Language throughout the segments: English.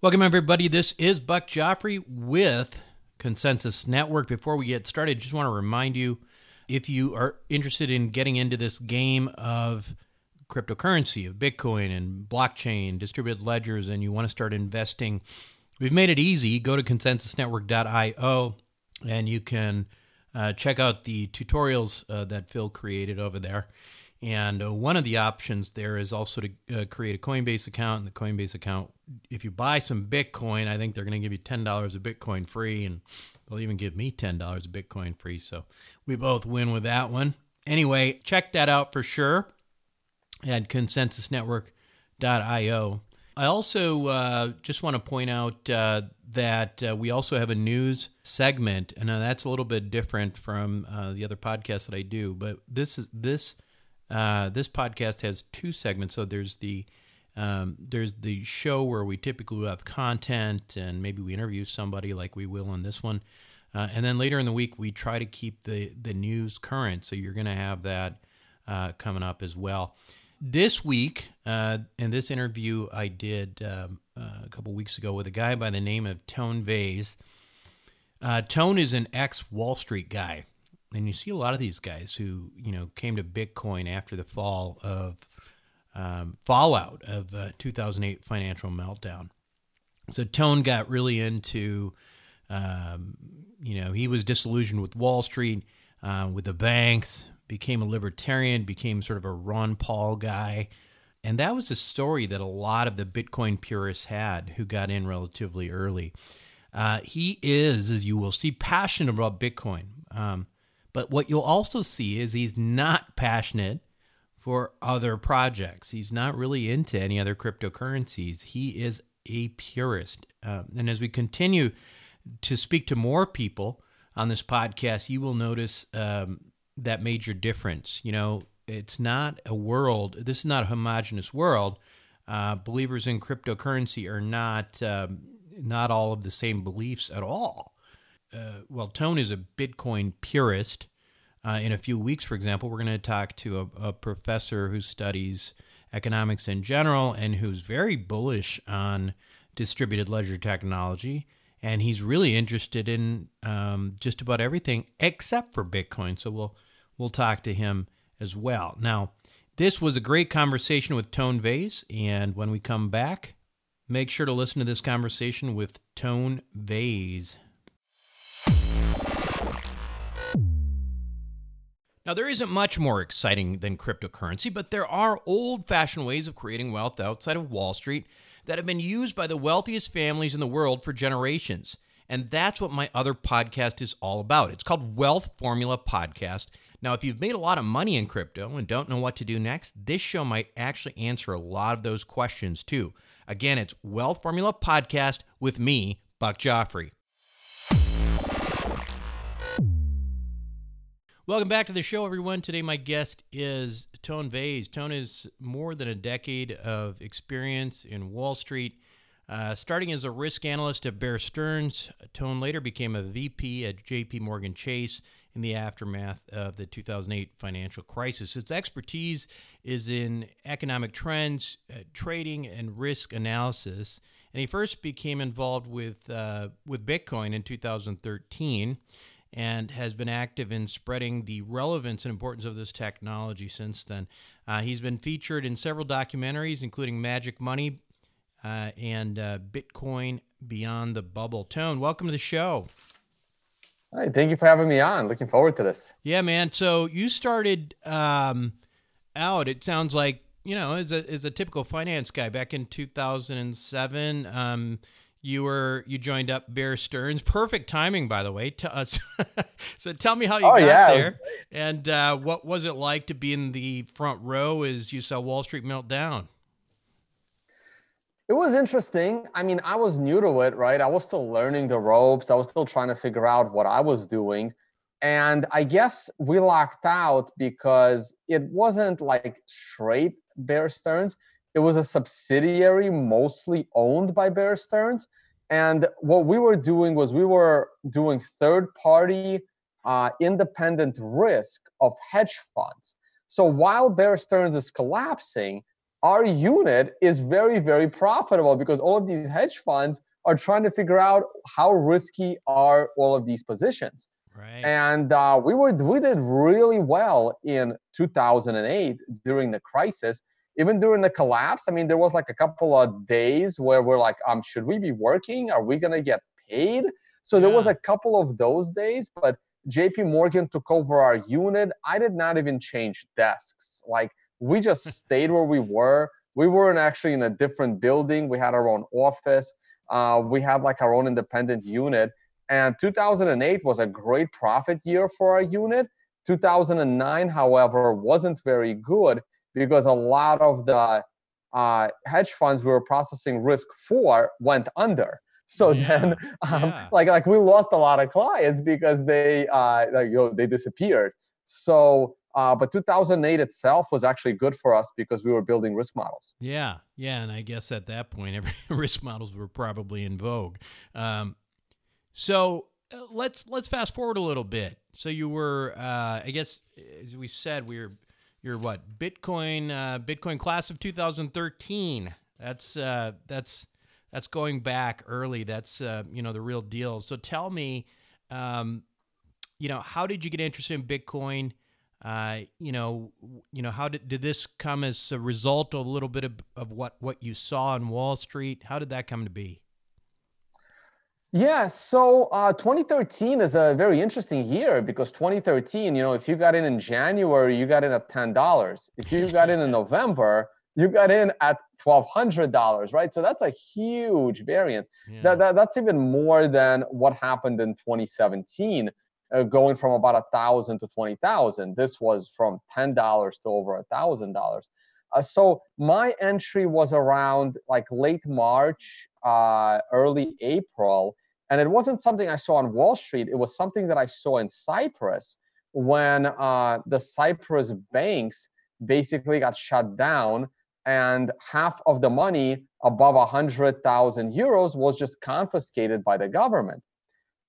Welcome, everybody. This is Buck Joffrey with Consensus Network. Before we get started, just want to remind you, if you are interested in getting into this game of cryptocurrency, of Bitcoin and blockchain, distributed ledgers, and you want to start investing, we've made it easy. Go to consensusnetwork.io, and you can check out the tutorials that Phil created over there. And one of the options there is also to create a Coinbase account. And the Coinbase account, if you buy some Bitcoin, I think they're going to give you $10 of Bitcoin free, and they'll even give me $10 of Bitcoin free. So we both win with that one. Anyway, check that out for sure at consensusnetwork.io. I also just want to point out that we also have a news segment, and that's a little bit different from the other podcasts that I do. But this podcast has two segments. So there's the show where we typically have content and maybe we interview somebody like we will on this one. And then later in the week, we try to keep the news current. So you're going to have that coming up as well. This week, in this interview I did a couple weeks ago with a guy by the name of Tone Vays. Tone is an ex-Wall Street guy. And you see a lot of these guys who, came to Bitcoin after the fallout of 2008 financial meltdown. So Tone got really into, he was disillusioned with Wall Street, with the banks, became a libertarian, became sort of a Ron Paul guy. And that was a story that a lot of the Bitcoin purists had who got in relatively early. He is, as you will see, passionate about Bitcoin. But what you'll also see is he's not passionate for other projects. He's not really into any other cryptocurrencies. He is a purist. And as we continue to speak to more people on this podcast, you will notice that major difference. It's not a world, this is not a homogenous world. Believers in cryptocurrency are not all of the same beliefs at all. Tone is a Bitcoin purist. In a few weeks, for example, we're going to talk to a professor who studies economics in general and who's very bullish on distributed ledger technology. And he's really interested in just about everything except for Bitcoin. So we'll talk to him as well. Now, this was a great conversation with Tone Vays. And when we come back, make sure to listen to this conversation with Tone Vays. Now, there isn't much more exciting than cryptocurrency, but there are old-fashioned ways of creating wealth outside of Wall Street that have been used by the wealthiest families in the world for generations. And that's what my other podcast is all about. It's called Wealth Formula Podcast. Now, if you've made a lot of money in crypto and don't know what to do next, this show might actually answer a lot of those questions too. Again, it's Wealth Formula Podcast with me, Buck Joffrey. Welcome back to the show, everyone. Today, my guest is Tone Vays. Tone is more than a decade of experience in Wall Street. Starting as a risk analyst at Bear Stearns, Tone later became a VP at J.P. Morgan Chase in the aftermath of the 2008 financial crisis. His expertise is in economic trends, trading, and risk analysis. And he first became involved with Bitcoin in 2013. And has been active in spreading the relevance and importance of this technology since then. He's been featured in several documentaries, including Magic Money and Bitcoin Beyond the Bubble. Tone, welcome to the show. Hi, thank you for having me on. Looking forward to this. Yeah, man. So you started out, it sounds like, as a typical finance guy back in 2007. You joined up Bear Stearns. Perfect timing, by the way. So tell me how you got there, and what was it like to be in the front row as you saw Wall Street melt down? It was interesting. I mean, I was new to it, right? I was still learning the ropes. I was still trying to figure out what I was doing. And I guess we locked out because it wasn't like straight Bear Stearns. It was a subsidiary mostly owned by Bear Stearns. And what we were doing was we were doing third-party independent risk of hedge funds. So while Bear Stearns is collapsing, our unit is very, very profitable because all of these hedge funds are trying to figure out how risky are all of these positions. Right. And we did really well in 2008 during the crisis. Even during the collapse, I mean, there was like a couple of days where we're like, should we be working? Are we going to get paid? So there was Yeah. a couple of those days, but JP Morgan took over our unit. I did not even change desks. Like, we just stayed where we were. We weren't actually in a different building. We had our own office. We had like our own independent unit. And 2008 was a great profit year for our unit. 2009, however, wasn't very good because a lot of the hedge funds we were processing risk for went under. So then, Yeah. Yeah. like we lost a lot of clients because they they disappeared. So, but 2008 itself was actually good for us because we were building risk models. Yeah. Yeah. And I guess at that point, every risk models were probably in vogue. So let's fast forward a little bit. So you were, I guess, as we said, you're what, Bitcoin class of 2013. That's going back early. That's the real deal. So tell me, how did you get interested in Bitcoin? How did this come as a result of a little bit of what you saw on Wall Street? How did that come to be? Yeah, so 2013 is a very interesting year because 2013, if you got in January, you got in at $10. If you got in November, you got in at $1,200, right? So that's a huge variance. Yeah. That's even more than what happened in 2017, going from about 1,000 to 20,000. This was from $10 to over $1,000. So my entry was around like late March, early April. And it wasn't something I saw on Wall Street. It was something that I saw in Cyprus when the Cyprus banks basically got shut down and half of the money above 100,000 euros was just confiscated by the government.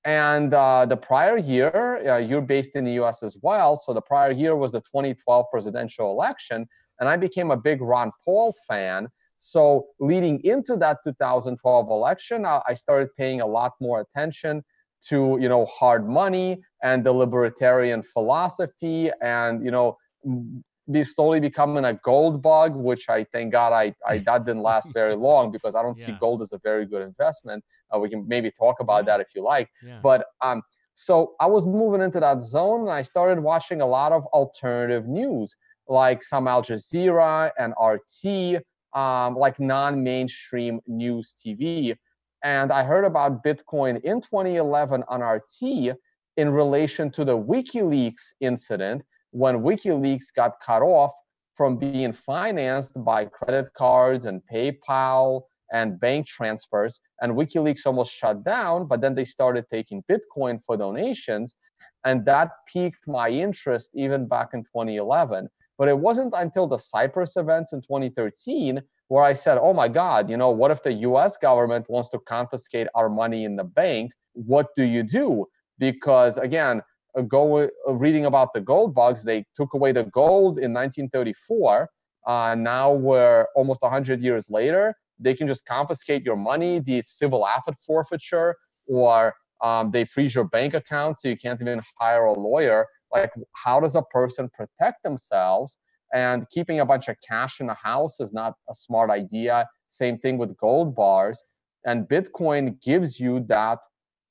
And the prior year, you're based in the US as well. So the prior year was the 2012 presidential election. And I became a big Ron Paul fan. So leading into that 2012 election, I started paying a lot more attention to, hard money and the libertarian philosophy and, be slowly becoming a gold bug, which I thank God that didn't last very long because I don't see Yeah. gold as a very good investment. We can maybe talk about Yeah. that if you like. Yeah. But so I was moving into that zone and I started watching a lot of alternative news, like some Al Jazeera and RT, like non-mainstream news TV. And I heard about Bitcoin in 2011 on RT in relation to the WikiLeaks incident when WikiLeaks got cut off from being financed by credit cards and PayPal and bank transfers. And WikiLeaks almost shut down, but then they started taking Bitcoin for donations. And that piqued my interest even back in 2011. But it wasn't until the Cyprus events in 2013 where I said, oh my God, what if the US government wants to confiscate our money in the bank? What do you do? Because again, reading about the gold bugs, they took away the gold in 1934. Now we're almost 100 years later. They can just confiscate your money, the civil asset forfeiture, or they freeze your bank account so you can't even hire a lawyer. Like, how does a person protect themselves? And keeping a bunch of cash in the house is not a smart idea. Same thing with gold bars. And Bitcoin gives you that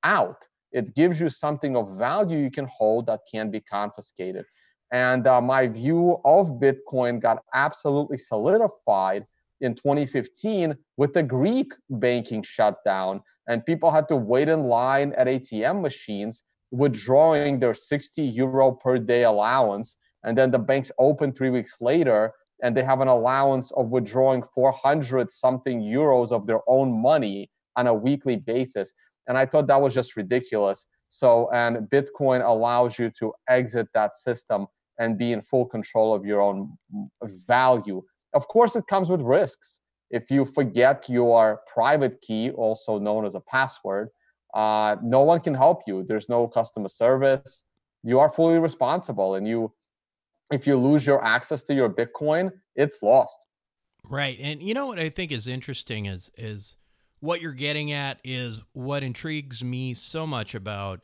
out. It gives you something of value you can hold that can be confiscated. And my view of Bitcoin got absolutely solidified in 2015 with the Greek banking shutdown. And people had to wait in line at ATM machines, withdrawing their 60 euro per day allowance. And then the banks open 3 weeks later, and they have an allowance of withdrawing 400 something euros of their own money on a weekly basis. And I thought that was just ridiculous. So, and Bitcoin allows you to exit that system and be in full control of your own value. Of course, it comes with risks. If you forget your private key, also known as a password, no one can help you. There's no customer service. You are fully responsible. And if you lose your access to your Bitcoin, it's lost. Right. And you know what I think is interesting is what you're getting at is what intrigues me so much about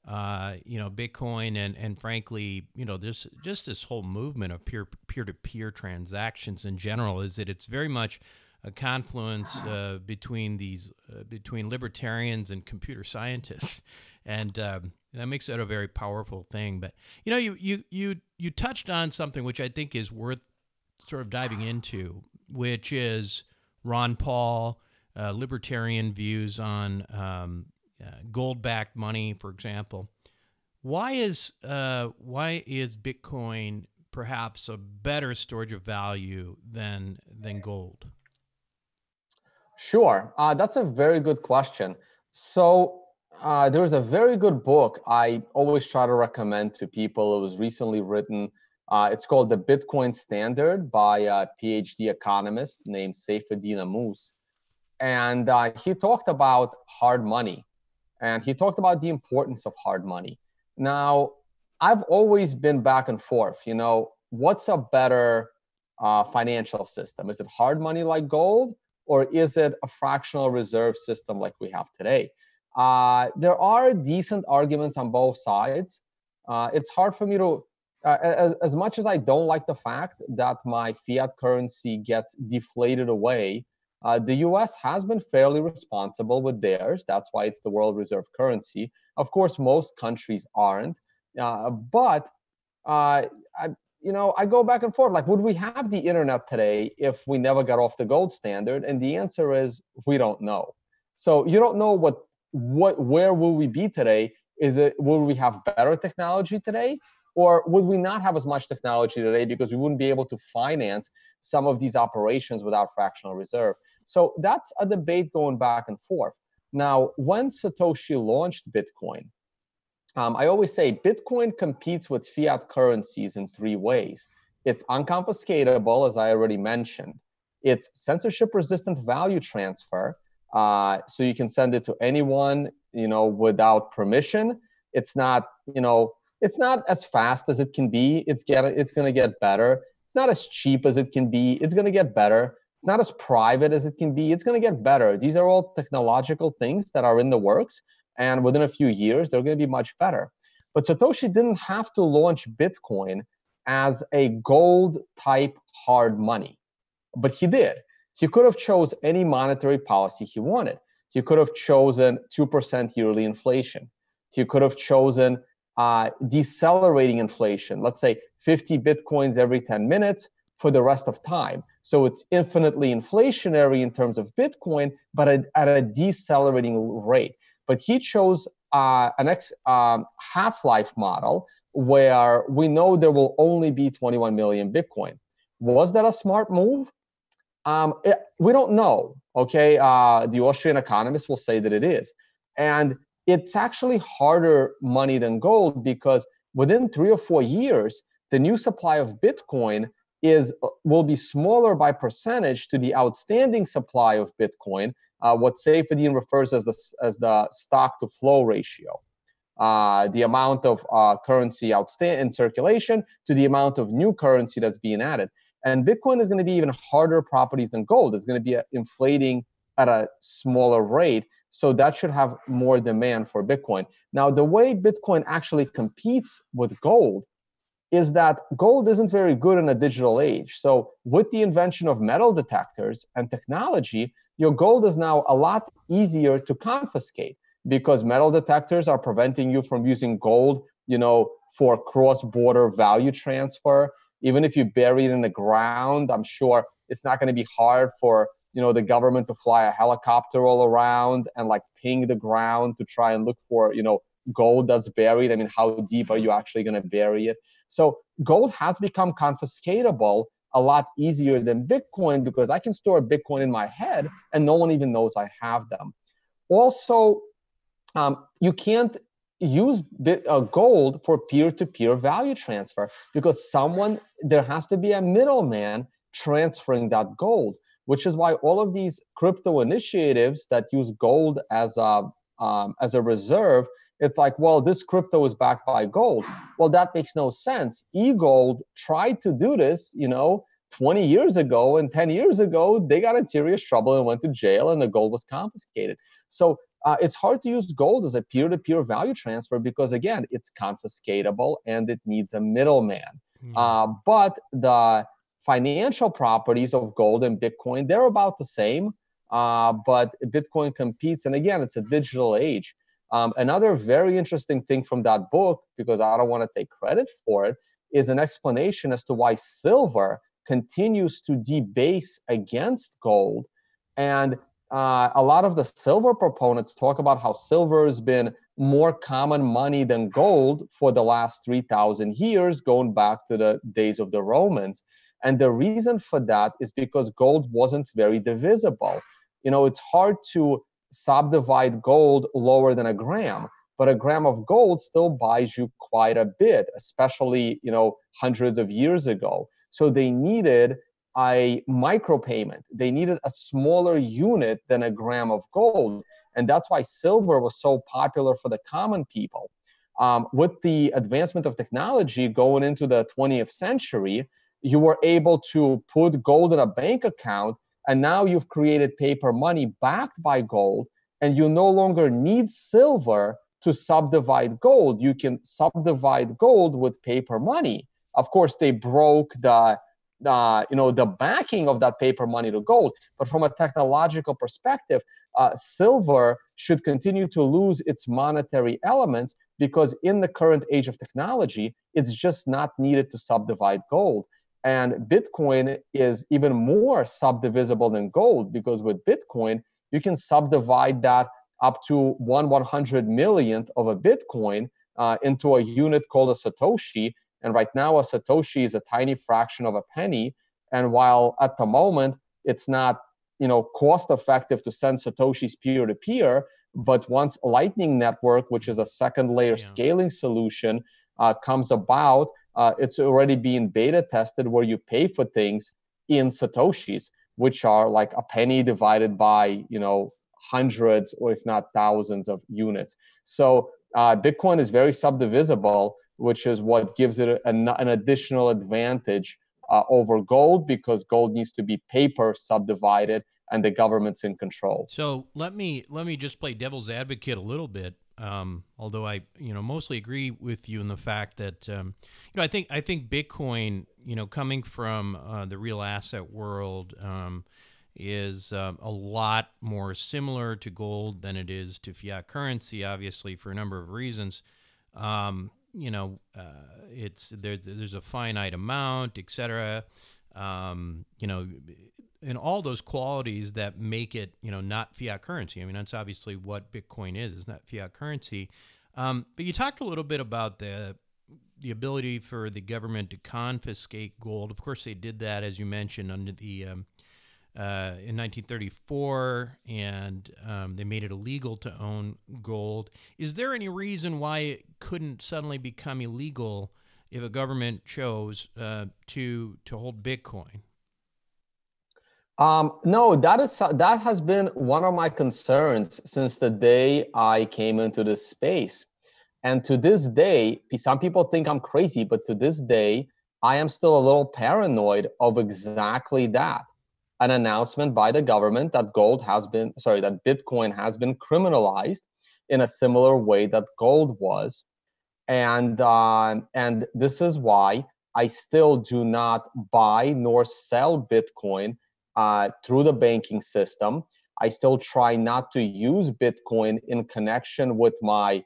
Bitcoin and frankly, this just this whole movement of peer-to-peer transactions in general is that it's very much a confluence between libertarians and computer scientists, and that makes it a very powerful thing. But you touched on something which I think is worth sort of diving into, which is Ron Paul, libertarian views on gold-backed money, for example. Why is Bitcoin perhaps a better storage of value than gold? Sure, that's a very good question. So there's a very good book I always try to recommend to people. It was recently written. It's called The Bitcoin Standard by a PhD economist named Saifedean Ammous. And he talked about hard money. And he talked about the importance of hard money. Now, I've always been back and forth. What's a better financial system? Is it hard money like gold, or is it a fractional reserve system like we have today? There are decent arguments on both sides. It's hard for me to, as much as I don't like the fact that my fiat currency gets deflated away, the US has been fairly responsible with theirs. That's why it's the world reserve currency. Of course, most countries aren't. But I go back and forth. Like, would we have the internet today if we never got off the gold standard? And the answer is we don't know. So you don't know where will we be today? Will we have better technology today? Or would we not have as much technology today because we wouldn't be able to finance some of these operations without fractional reserve? So that's a debate going back and forth. Now, when Satoshi launched Bitcoin, I always say Bitcoin competes with fiat currencies in three ways. It's unconfiscatable, as I already mentioned. It's censorship-resistant value transfer, so you can send it to anyone, without permission. It's not, it's not as fast as it can be. It's going to get better. It's not as cheap as it can be. It's going to get better. It's not as private as it can be. It's going to get better. These are all technological things that are in the works. And within a few years, they're going to be much better. But Satoshi didn't have to launch Bitcoin as a gold type hard money. But he did. He could have chose any monetary policy he wanted. He could have chosen 2% yearly inflation. He could have chosen decelerating inflation. Let's say 50 Bitcoins every 10 minutes for the rest of time. So it's infinitely inflationary in terms of Bitcoin, but at a decelerating rate. But he chose an half-life model where we know there will only be 21 million Bitcoin. Was that a smart move? We don't know, okay? The Austrian economists will say that it is. And it's actually harder money than gold because within 3 or 4 years, the new supply of Bitcoin will be smaller by percentage to the outstanding supply of Bitcoin, what Saifedean refers as the stock to flow ratio. The amount of currency in circulation to the amount of new currency that's being added. And Bitcoin is going to be even harder properties than gold. It's going to be inflating at a smaller rate. So that should have more demand for Bitcoin. Now, the way Bitcoin actually competes with gold is that gold isn't very good in a digital age. So with the invention of metal detectors and technology, your gold is now a lot easier to confiscate because metal detectors are preventing you from using gold, for cross-border value transfer. Even if you bury it in the ground, I'm sure it's not going to be hard for, the government to fly a helicopter all around and like ping the ground to try and look for, gold that's buried. I mean, how deep are you actually going to bury it? So gold has become confiscatable a lot easier than Bitcoin because I can store Bitcoin in my head and no one even knows I have them. Also, you can't use gold for peer-to-peer value transfer because there has to be a middleman transferring that gold, which is why all of these crypto initiatives that use gold as a reserve, it's like, well, this crypto is backed by gold. Well, that makes no sense. eGold tried to do this, 20 years ago and 10 years ago, they got in serious trouble and went to jail, and the gold was confiscated. So it's hard to use gold as a peer-to-peer value transfer because, again, it's confiscatable and it needs a middleman. But the financial properties of gold and Bitcoin, they're about the same, but Bitcoin competes. And again, it's a digital age. Another very interesting thing from that book, because I don't want to take credit for it, is an explanation as to why silver continues to debase against gold. And a lot of the silver proponents talk about how silver has been more common money than gold for the last 3,000 years, going back to the days of the Romans. And the reason for that is because gold wasn't very divisible. It's hard to subdivide gold lower than a gram, but a gram of gold still buys you quite a bit, especially, hundreds of years ago. So they needed a micropayment. They needed a smaller unit than a gram of gold. And that's why silver was so popular for the common people. With the advancement of technology going into the 20th century, you were able to put gold in a bank account, and now you've created paper money backed by gold, and you no longer need silver to subdivide gold. You can subdivide gold with paper money. Of course, they broke the backing of that paper money to gold. But from a technological perspective, silver should continue to lose its monetary elements because in the current age of technology, it's just not needed to subdivide gold. And Bitcoin is even more subdivisible than gold because with Bitcoin, you can subdivide that up to 1/100 millionth of a Bitcoin into a unit called a Satoshi. And right now, a Satoshi is a tiny fraction of a penny. And while at the moment, it's not, cost effective to send Satoshis peer to peer, but once Lightning Network, which is a second layer scaling solution, comes about, it's already being beta tested where you pay for things in Satoshis, which are like a penny divided by, hundreds or if not thousands of units. So Bitcoin is very subdivisible, which is what gives it an additional advantage over gold, because gold needs to be paper subdivided and the government's in control. So let me just play devil's advocate a little bit. Although I mostly agree with you in the fact that I think Bitcoin, coming from the real asset world, is a lot more similar to gold than it is to fiat currency, obviously for a number of reasons. It's there's a finite amount, etc. And all those qualities that make it, not fiat currency. I mean, that's obviously what Bitcoin is not fiat currency. But you talked a little bit about the ability for the government to confiscate gold. Of course, they did that, as you mentioned, under the in 1934, and they made it illegal to own gold. Is there any reason why it couldn't suddenly become illegal if a government chose to hold Bitcoin? No, that has been one of my concerns since the day I came into this space. And to this day, some people think I'm crazy, but to this day, I am still a little paranoid of exactly that. An announcement by the government that that Bitcoin has been criminalized in a similar way that gold was. And this is why I still do not buy nor sell Bitcoin through the banking system. I still try not to use Bitcoin in connection with my,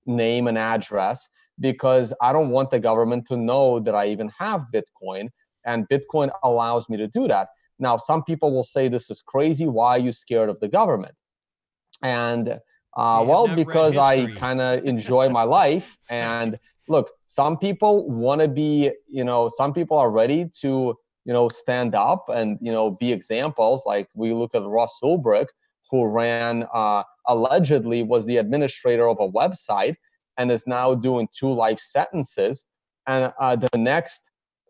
name and address, because I don't want the government to know that I even have Bitcoin, and Bitcoin allows me to do that. Now, some people will say this is crazy. Why are you scared of the government? And because I kind of enjoy my life. And look, some people want to be, some people are ready to, stand up and, be examples. Like we look at Ross Ulbricht, who allegedly was the administrator of a website and is now doing 2 life sentences. And the next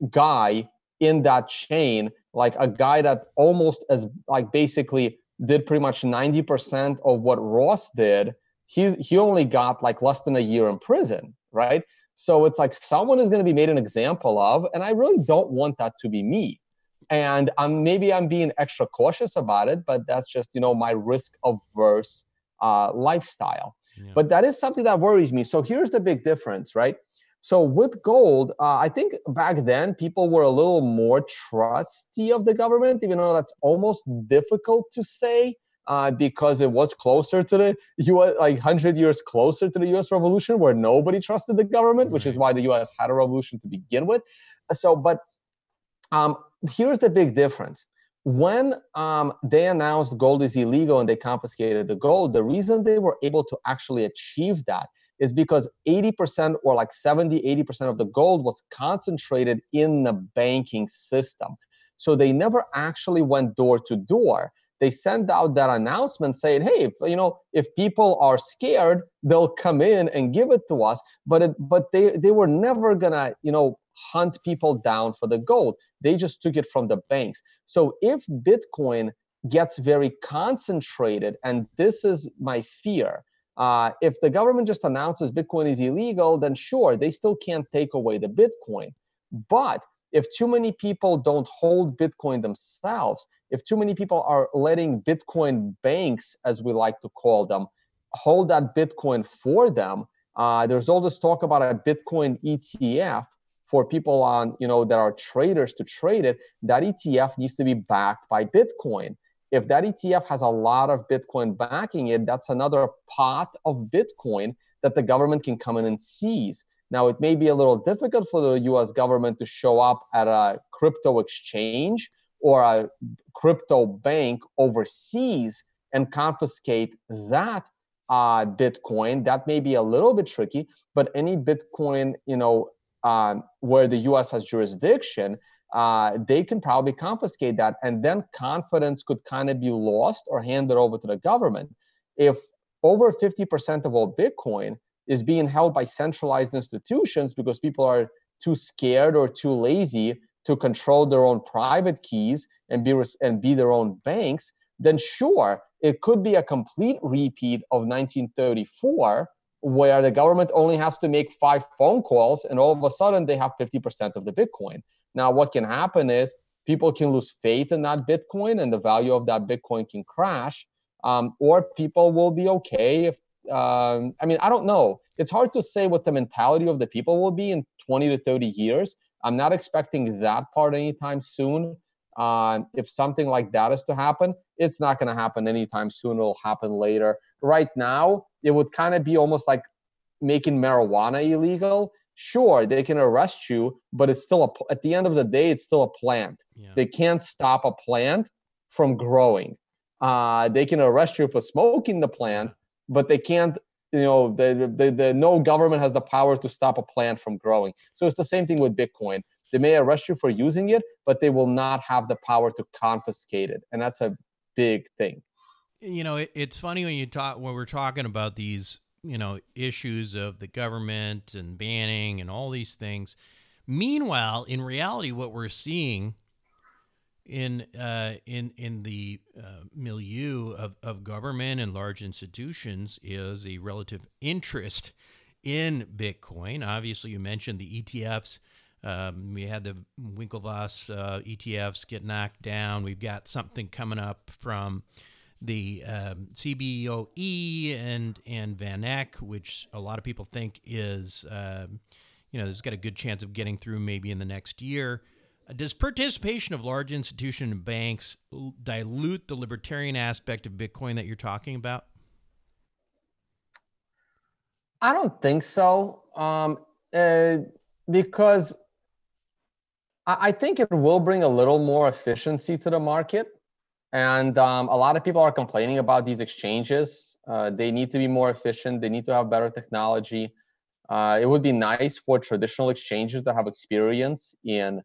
guy in that chain, like a guy that almost basically did pretty much 90% of what Ross did, he only got like less than a year in prison, right? So it's like someone is going to be made an example of, and I really don't want that to be me. And maybe I'm being extra cautious about it, but that's just, my risk averse lifestyle. Yeah. But that is something that worries me. So here's the big difference, right? So with gold, I think back then people were a little more trusty of the government, even though that's almost difficult to say because it was closer to the U.S., like 100 years closer to the U.S. Revolution, where nobody trusted the government, which is why the U.S. had a revolution to begin with. So, but here's the big difference. When they announced gold is illegal and they confiscated the gold, the reason they were able to actually achieve that is because 80% or like 70, 80% of the gold was concentrated in the banking system. So they never actually went door to door. They sent out that announcement saying, hey, if people are scared, they'll come in and give it to us. But they were never gonna, hunt people down for the gold. They just took it from the banks. So if Bitcoin gets very concentrated, and this is my fear, if the government just announces Bitcoin is illegal, then sure, they still can't take away the Bitcoin. But if too many people don't hold Bitcoin themselves, if too many people are letting Bitcoin banks, as we like to call them, hold that Bitcoin for them, there's all this talk about a Bitcoin ETF for people on, that are traders to trade it. That ETF needs to be backed by Bitcoin. If that ETF has a lot of Bitcoin backing it, that's another pot of Bitcoin that the government can come in and seize. Now, it may be a little difficult for the US government to show up at a crypto exchange or a crypto bank overseas and confiscate that Bitcoin. That may be a little bit tricky, but any Bitcoin, where the US has jurisdiction, they can probably confiscate that, and then confidence could kind of be lost or handed over to the government. If over 50% of all Bitcoin is being held by centralized institutions because people are too scared or too lazy to control their own private keys and be their own banks, then sure, it could be a complete repeat of 1934, where the government only has to make 5 phone calls and all of a sudden they have 50% of the Bitcoin. Now, what can happen is people can lose faith in that Bitcoin and the value of that Bitcoin can crash, or people will be okay if, I don't know. It's hard to say what the mentality of the people will be in 20 to 30 years. I'm not expecting that part anytime soon. If something like that is to happen, it's not going to happen anytime soon. It'll happen later. Right now, it would kind of be almost like making marijuana illegal. Sure, they can arrest you, but it's still at the end of the day, it's still a plant. Yeah. They can't stop a plant from growing. They can arrest you for smoking the plant, but they can't. No government has the power to stop a plant from growing. So it's the same thing with Bitcoin. They may arrest you for using it, but they will not have the power to confiscate it, and that's a big thing. It's funny when we're talking about these, issues of the government and banning and all these things. Meanwhile, in reality, what we're seeing in the milieu of government and large institutions is a relative interest in Bitcoin. Obviously, you mentioned the ETFs. We had the Winklevoss ETFs get knocked down. We've got something coming up from the CBOE and Van Eck, which a lot of people think is, has got a good chance of getting through maybe in the next year. Does participation of large institutions and banks dilute the libertarian aspect of Bitcoin that you're talking about? I don't think so, because I think it will bring a little more efficiency to the market. And a lot of people are complaining about these exchanges. They need to be more efficient. They need to have better technology. It would be nice for traditional exchanges that have experience in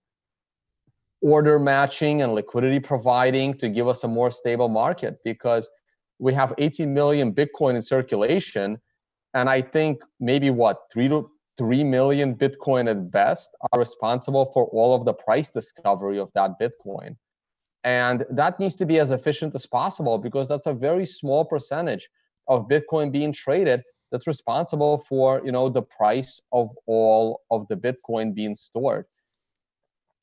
order matching and liquidity providing to give us a more stable market, because we have 18 million Bitcoin in circulation. And I think maybe 3 million Bitcoin at best are responsible for all of the price discovery of that Bitcoin. And that needs to be as efficient as possible, because that's a very small percentage of Bitcoin being traded that's responsible for, the price of all of the Bitcoin being stored.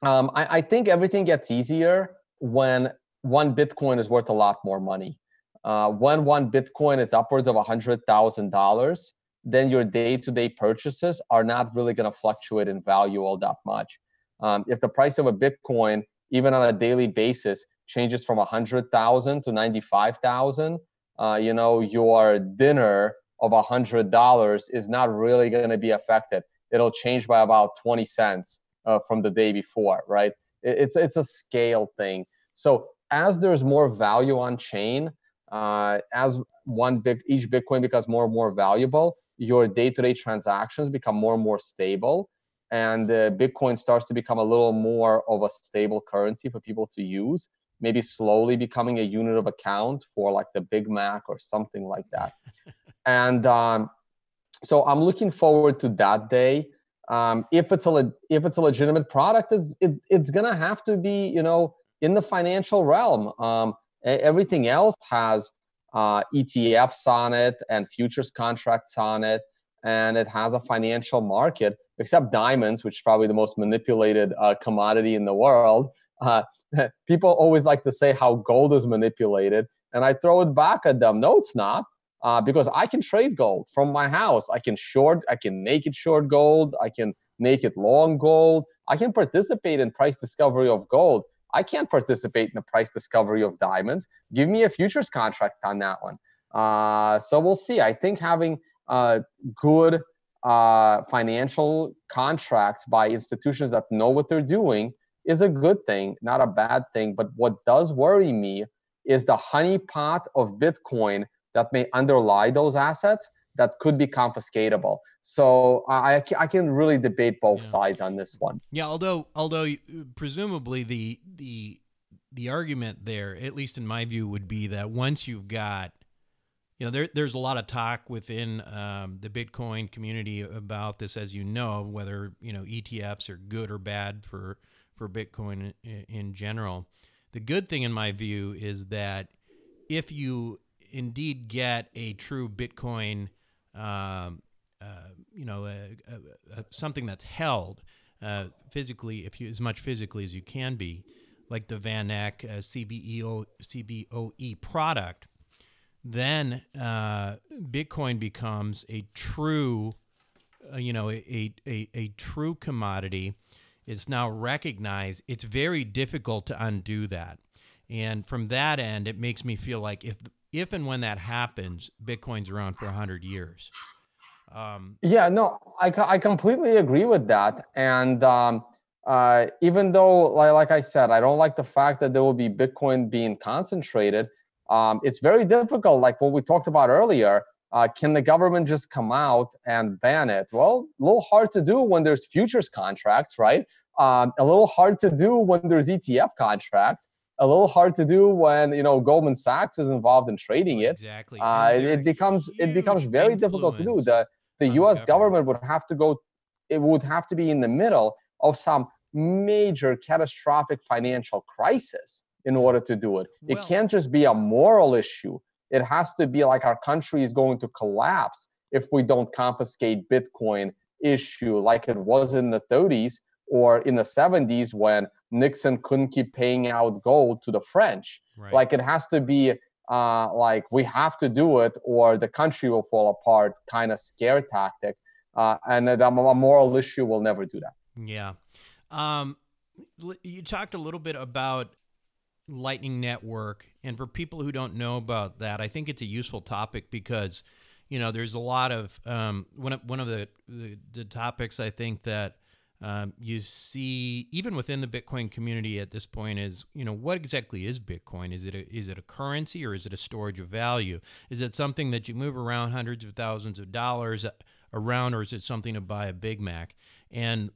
I think everything gets easier when one Bitcoin is worth a lot more money. When one Bitcoin is upwards of $100,000, then your day-to-day purchases are not really going to fluctuate in value all that much. If the price of a Bitcoin, even on a daily basis, changes from 100,000 to 95,000, your dinner of $100 is not really going to be affected. It'll change by about 20 cents from the day before, right? It's a scale thing. So as there's more value on chain, as each Bitcoin becomes more and more valuable, your day-to-day transactions become more and more stable, and Bitcoin starts to become a little more of a stable currency for people to use, maybe slowly becoming a unit of account for like the Big Mac or something like that. And so I'm looking forward to that day. If it's a legitimate product, it's gonna have to be, in the financial realm. Everything else has ETFs on it and futures contracts on it, and it has a financial market, except diamonds, which is probably the most manipulated commodity in the world. People always like to say how gold is manipulated, and I throw it back at them. No, it's not. Because I can trade gold from my house. I can naked short gold. I can naked long gold. I can participate in price discovery of gold. I can't participate in the price discovery of diamonds. Give me a futures contract on that one. So we'll see. I think having good financial contracts by institutions that know what they're doing is a good thing, not a bad thing. But what does worry me is the honeypot of Bitcoin that may underlie those assets that could be confiscatable. So I can really debate both sides on this one. Yeah, although presumably the argument there, at least in my view, would be that once you've got, there's a lot of talk within the Bitcoin community about this, as whether ETFs are good or bad for Bitcoin in general. The good thing, in my view, is that if you indeed get a true Bitcoin, something that's held physically, as much physically as you can be, like the Van Eck CBOE product, then Bitcoin becomes a true, a true commodity. It's now recognized. It's very difficult to undo that. And from that end, it makes me feel like if and when that happens, Bitcoin's around for 100 years. Yeah, no, I completely agree with that. And even though, like I said, I don't like the fact that there will be Bitcoin being concentrated, it's very difficult. Like what we talked about earlier, can the government just come out and ban it? Well, a little hard to do when there's futures contracts, right? A little hard to do when there's ETF contracts. A little hard to do when Goldman Sachs is involved in trading it. Exactly. It becomes very difficult to do. The U.S. government would have to go. It would have to be in the middle of some major catastrophic financial crisis in order to do it. It can't just be a moral issue. It has to be like our country is going to collapse if we don't confiscate Bitcoin issue like it was in the 30s or in the 70s when Nixon couldn't keep paying out gold to the French. Right. Like it has to be like we have to do it or the country will fall apart kind of scare tactic. And a moral issue will never do that. Yeah. You talked a little bit about Lightning Network, and for people who don't know about that, I think it's a useful topic because, there's a lot of one of the topics I think that you see even within the Bitcoin community at this point is, what exactly is Bitcoin? Is it a currency or is it a storage of value? Is it something that you move around hundreds of thousands of dollars around, or is it something to buy a Big Mac? And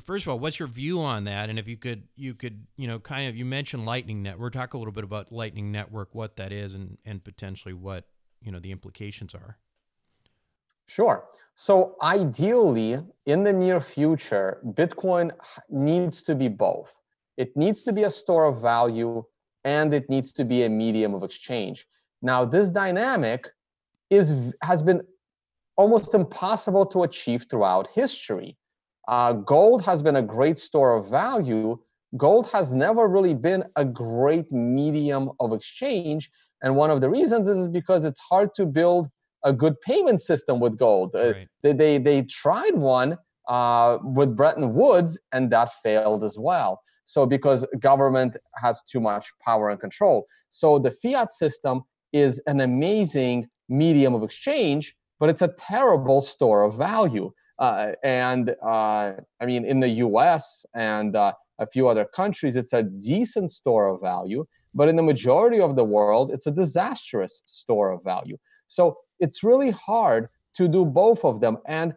first of all, what's your view on that? And if you could, you mentioned Lightning Network. Talk a little bit about Lightning Network, what that is, and potentially what, the implications are. Sure. So ideally, in the near future, Bitcoin needs to be both. It needs to be a store of value, and it needs to be a medium of exchange. Now, this dynamic has been almost impossible to achieve throughout history. Gold has been a great store of value. Gold has never really been a great medium of exchange. And one of the reasons is because it's hard to build a good payment system with gold. Right. They tried one with Bretton Woods, and that failed as well. So because government has too much power and control. So the fiat system is an amazing medium of exchange, but it's a terrible store of value. I mean, in the US and a few other countries, it's a decent store of value, but in the majority of the world, it's a disastrous store of value. So it's really hard to do both of them. And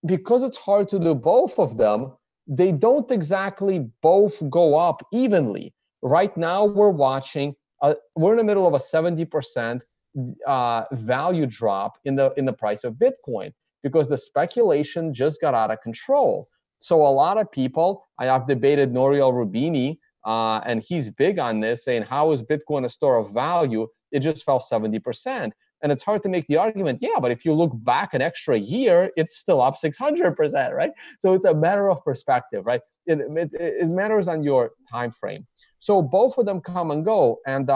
because it's hard to do both of them, they don't exactly both go up evenly. Right now, we're in the middle of a 70% value drop in the price of Bitcoin because the speculation just got out of control. So a lot of people, I've debated Nouriel Roubini, and he's big on this, saying, how is Bitcoin a store of value? It just fell 70%. And it's hard to make the argument, yeah, but if you look back an extra year, it's still up 600%, right? So it's a matter of perspective, right? It matters on your time frame. So both of them come and go. And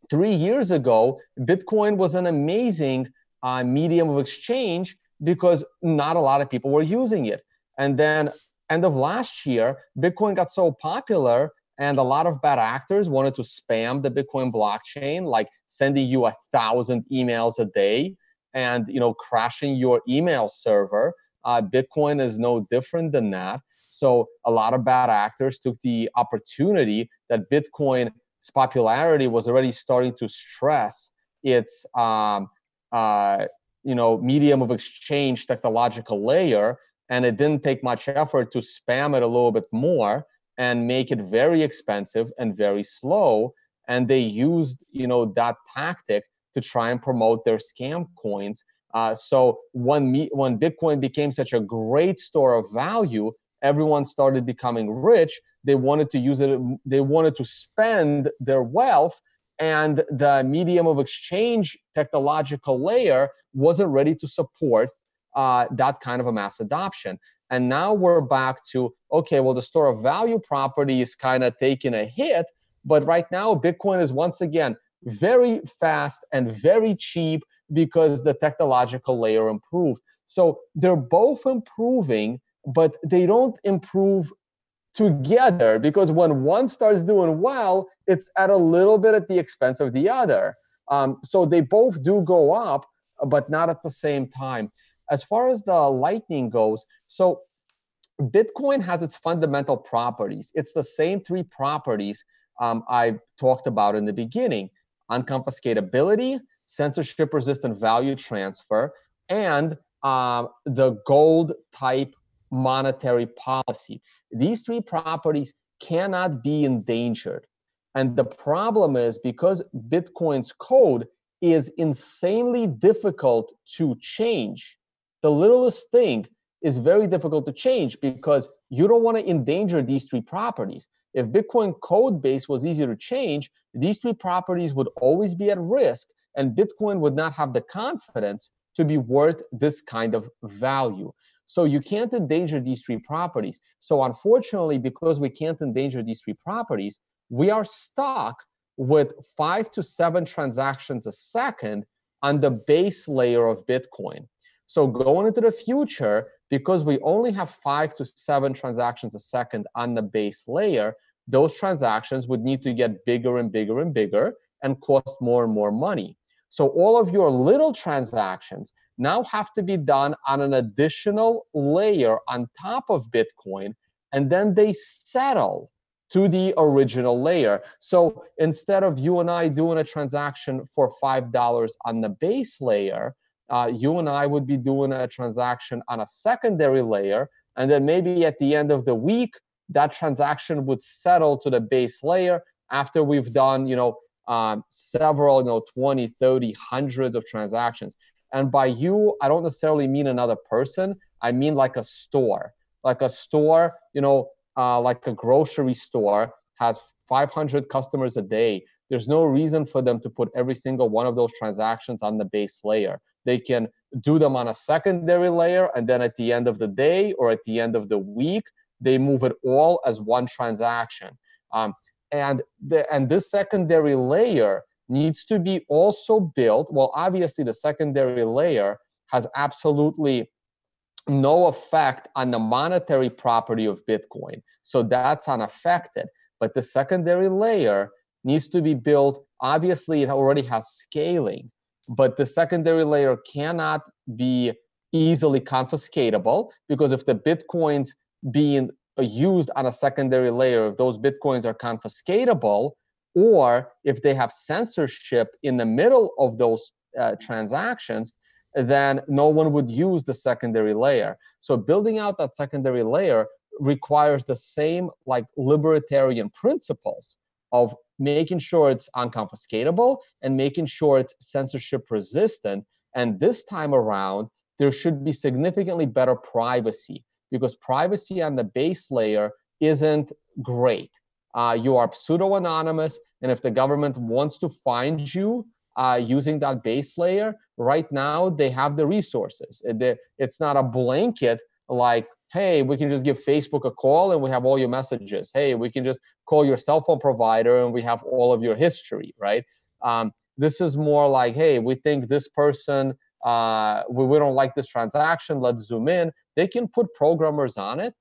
3 years ago, Bitcoin was an amazing medium of exchange because not a lot of people were using it. And then end of last year, Bitcoin got so popular and a lot of bad actors wanted to spam the Bitcoin blockchain, like sending you 1,000 emails a day and crashing your email server. Bitcoin is no different than that. So a lot of bad actors took the opportunity that Bitcoin's popularity was already starting to stress its medium of exchange technological layer, and it didn't take much effort to spam it a little bit more and make it very expensive and very slow. And they used, that tactic to try and promote their scam coins. So when Bitcoin became such a great store of value, everyone started becoming rich. They wanted to use it. They wanted to spend their wealth, and the medium of exchange technological layer wasn't ready to support that kind of a mass adoption. And now we're back to, okay, well, the store of value property is kind of taking a hit, but right now Bitcoin is once again very fast and very cheap because the technological layer improved. So they're both improving, but they don't improve together because when one starts doing well, it's at a little bit at the expense of the other. So they both do go up, but not at the same time. As far as the Lightning goes, so Bitcoin has its fundamental properties. It's the same three properties I talked about in the beginning: unconfiscatability, censorship-resistant value transfer, and the gold type monetary policy. These three properties cannot be endangered. And the problem is because Bitcoin's code is insanely difficult to change. The littlest thing is very difficult to change because you don't want to endanger these three properties. If Bitcoin code base was easy to change, these three properties would always be at risk, and Bitcoin would not have the confidence to be worth this kind of value. So you can't endanger these three properties. So unfortunately, because we can't endanger these three properties, we are stuck with 5 to 7 transactions a second on the base layer of Bitcoin. So going into the future, because we only have 5 to 7 transactions a second on the base layer, those transactions would need to get bigger and bigger and bigger and cost more and more money. So all of your little transactions now have to be done on an additional layer on top of Bitcoin, and then they settle to the original layer. So instead of you and I doing a transaction for $5 on the base layer, you and I would be doing a transaction on a secondary layer, and then maybe at the end of the week, that transaction would settle to the base layer after we've done, several, 20, 30, hundreds of transactions. And by you, I don't necessarily mean another person. I mean like a store. Like a store, like a grocery store has 500 customers a day. There's no reason for them to put every single one of those transactions on the base layer. They can do them on a secondary layer, and then at the end of the day or at the end of the week, they move it all as one transaction. And this secondary layer needs to be also built. Well, obviously, the secondary layer has absolutely no effect on the monetary property of Bitcoin. So that's unaffected. But the secondary layer needs to be built. Obviously, it already has scaling, but the secondary layer cannot be easily confiscatable, because if the Bitcoins being used on a secondary layer, if those Bitcoins are confiscatable, or if they have censorship in the middle of those transactions, then no one would use the secondary layer. So building out that secondary layer requires the same like libertarian principles of making sure it's unconfiscatable and making sure it's censorship resistant. And this time around, there should be significantly better privacy, because privacy on the base layer isn't great. You are pseudo-anonymous, and if the government wants to find you using that base layer, right now they have the resources. It's not a blanket like, hey, we can just give Facebook a call and we have all your messages. Hey, we can just call your cell phone provider and we have all of your history, right? This is more like, hey, we think this person, we don't like this transaction, let's zoom in. They can put programmers on it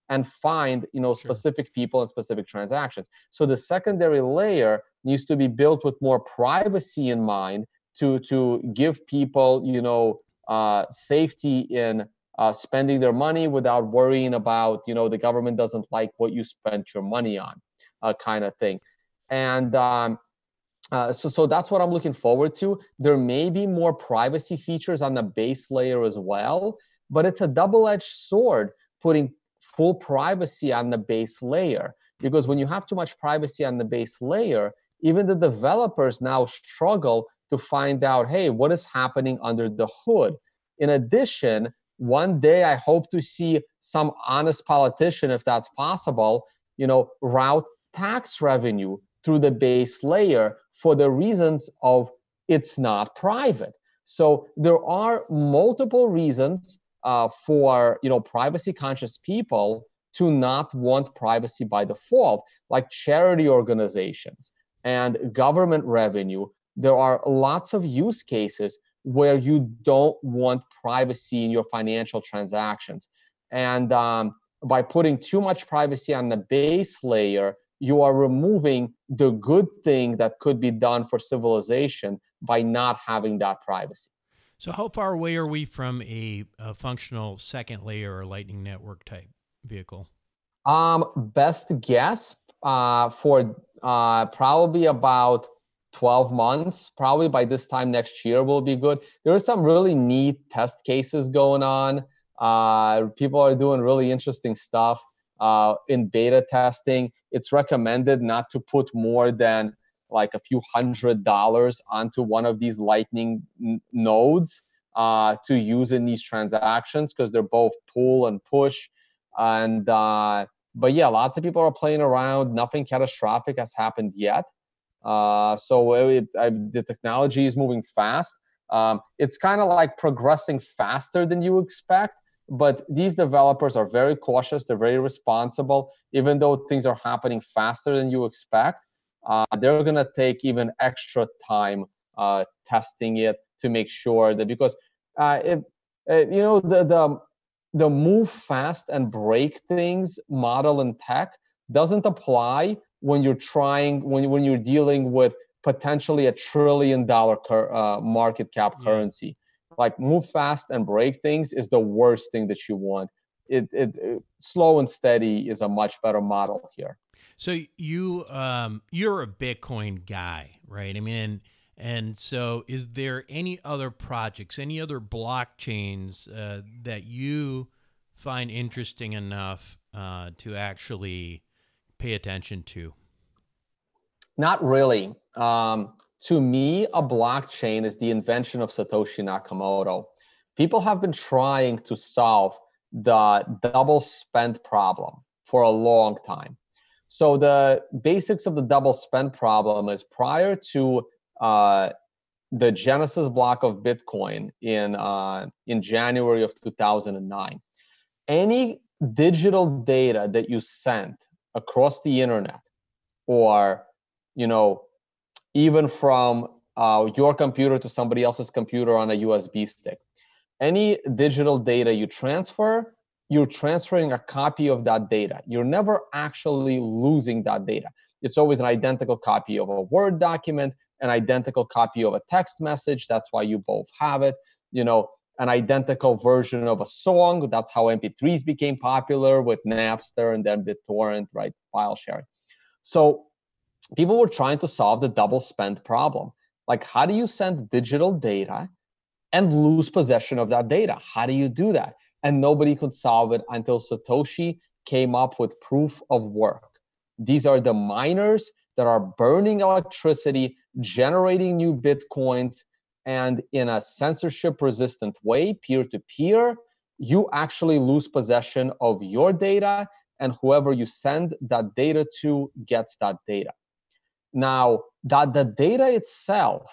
and find, specific people and specific transactions. So the secondary layer needs to be built with more privacy in mind to give people, safety in spending their money without worrying about, the government doesn't like what you spent your money on, kind of thing. And so that's what I'm looking forward to. There may be more privacy features on the base layer as well, but it's a double-edged sword putting full privacy on the base layer, because when you have too much privacy on the base layer, even the developers now struggle to find out, hey, what is happening under the hood? In addition, one day I hope to see some honest politician, if that's possible, route tax revenue through the base layer for the reasons of it's not private. So there are multiple reasons for privacy conscious people to not want privacy by default, like charity organizations and government revenue. There are lots of use cases where you don't want privacy in your financial transactions. And by putting too much privacy on the base layer, you are removing the good thing that could be done for civilization by not having that privacy. So how far away are we from a functional second layer or Lightning Network type vehicle? Best guess for probably about 12 months. Probably by this time next year will be good. There are some really neat test cases going on. People are doing really interesting stuff in beta testing. It's recommended not to put more than like a few $100 onto one of these Lightning nodes to use in these transactions, because they're both pull and push. And but yeah, lots of people are playing around. Nothing catastrophic has happened yet. So the technology is moving fast. It's kind of like progressing faster than you expect. But these developers are very cautious. They're very responsible. Even though things are happening faster than you expect, they're going to take even extra time testing it to make sure that, because the move fast and break things model in tech doesn't apply when you're when you're dealing with potentially $1 trillion market cap currency. Like, move fast and break things is the worst thing that you want. Slow and steady is a much better model here. So you're a Bitcoin guy, right? I mean, and so is there any other projects, any other blockchains that you find interesting enough to actually pay attention to? Not really. To me, a blockchain is the invention of Satoshi Nakamoto. People have been trying to solve the double spend problem for a long time. So the basics of the double spend problem is prior to the Genesis block of Bitcoin in January of 2009, any digital data that you sent across the internet, or even from your computer to somebody else's computer on a USB stick, any digital data you transfer, you're transferring a copy of that data. You're never actually losing that data. It's always an identical copy of a Word document, an identical copy of a text message. That's why you both have it. An identical version of a song. That's how MP3s became popular with Napster and then BitTorrent, right? File sharing. So people were trying to solve the double spend problem. Like, how do you send digital data and lose possession of that data? How do you do that? And nobody could solve it until Satoshi came up with proof of work. These are the miners that are burning electricity, generating new Bitcoins, and in a censorship-resistant way, peer-to-peer, you actually lose possession of your data, and whoever you send that data to gets that data. Now, that the data itself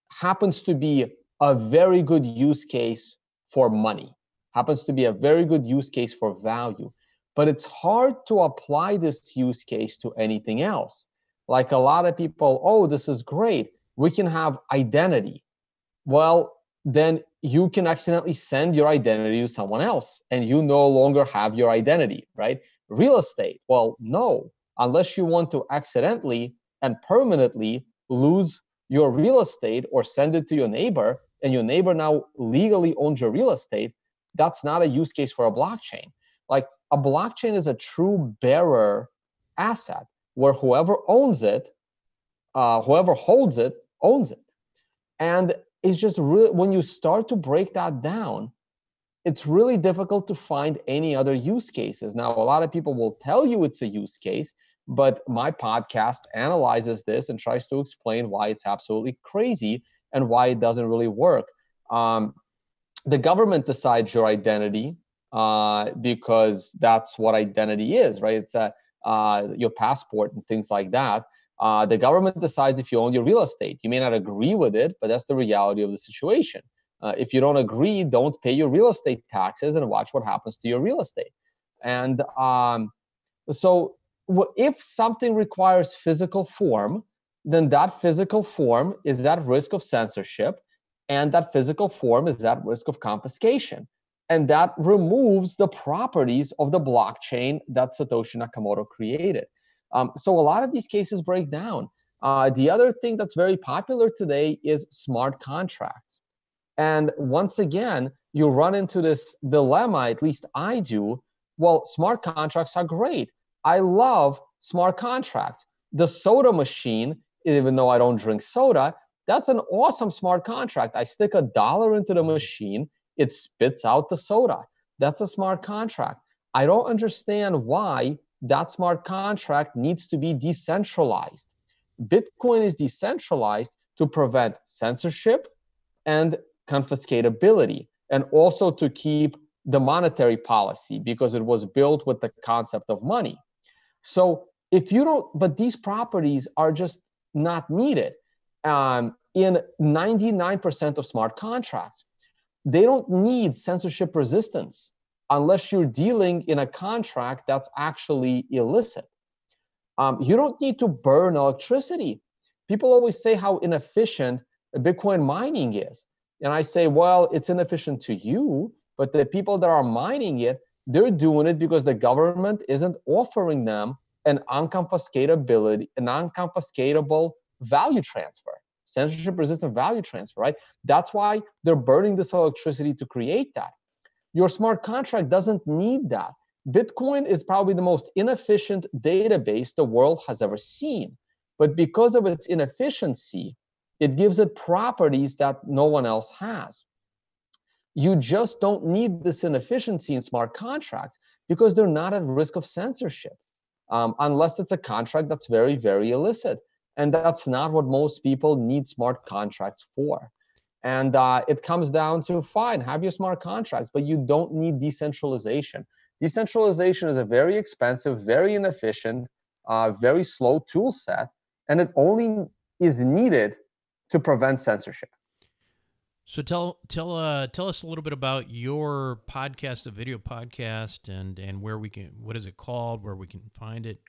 happens to be a very good use case for money, happens to be a very good use case for value, but it's hard to apply this use case to anything else. Like, a lot of people, oh, this is great, we can have identity. Well, then you can accidentally send your identity to someone else and you no longer have your identity, right? Real estate, well, no, unless you want to accidentally and permanently lose your real estate or send it to your neighbor, and your neighbor now legally owns your real estate, that's not a use case for a blockchain. Like, a blockchain is a true bearer asset where whoever owns it, whoever holds it, owns it. And it's just really, when you start to break that down, it's really difficult to find any other use cases. Now, a lot of people will tell you it's a use case, but my podcast analyzes this and tries to explain why it's absolutely crazy and why it doesn't really work. The government decides your identity because that's what identity is, right? It's your passport and things like that. The government decides if you own your real estate. You may not agree with it, but that's the reality of the situation. If you don't agree, don't pay your real estate taxes and watch what happens to your real estate. And so if something requires physical form, then that physical form is at risk of censorship, and that physical form is at risk of confiscation. And that removes the properties of the blockchain that Satoshi Nakamoto created. So a lot of these cases break down. The other thing that's very popular today is smart contracts. And once again, you run into this dilemma, at least I do. Well, smart contracts are great. I love smart contracts. The soda machine, even though I don't drink soda, that's an awesome smart contract. I stick $1 into the machine, it spits out the soda. That's a smart contract. I don't understand why that smart contract needs to be decentralized. Bitcoin is decentralized to prevent censorship and confiscatability, and also to keep the monetary policy, because it was built with the concept of money. So if you don't, but these properties are just not needed in 99% of smart contracts. They don't need censorship resistance unless you're dealing in a contract that's actually illicit. You don't need to burn electricity. People always say how inefficient Bitcoin mining is. And I say, well, it's inefficient to you, but the people that are mining it, they're doing it because the government isn't offering them an unconfiscatable value transfer, censorship-resistant value transfer, right? That's why they're burning this electricity to create that. Your smart contract doesn't need that. Bitcoin is probably the most inefficient database the world has ever seen. But because of its inefficiency, it gives it properties that no one else has. You just don't need this inefficiency in smart contracts because they're not at risk of censorship, unless it's a contract that's very, very illicit. And that's not what most people need smart contracts for. And it comes down to, fine, have your smart contracts, but you don't need decentralization. Decentralization is a very expensive, very inefficient very slow tool set, and it only is needed to prevent censorship. So tell us a little bit about your podcast, a video podcast, and where we can, what is it called, where we can find it.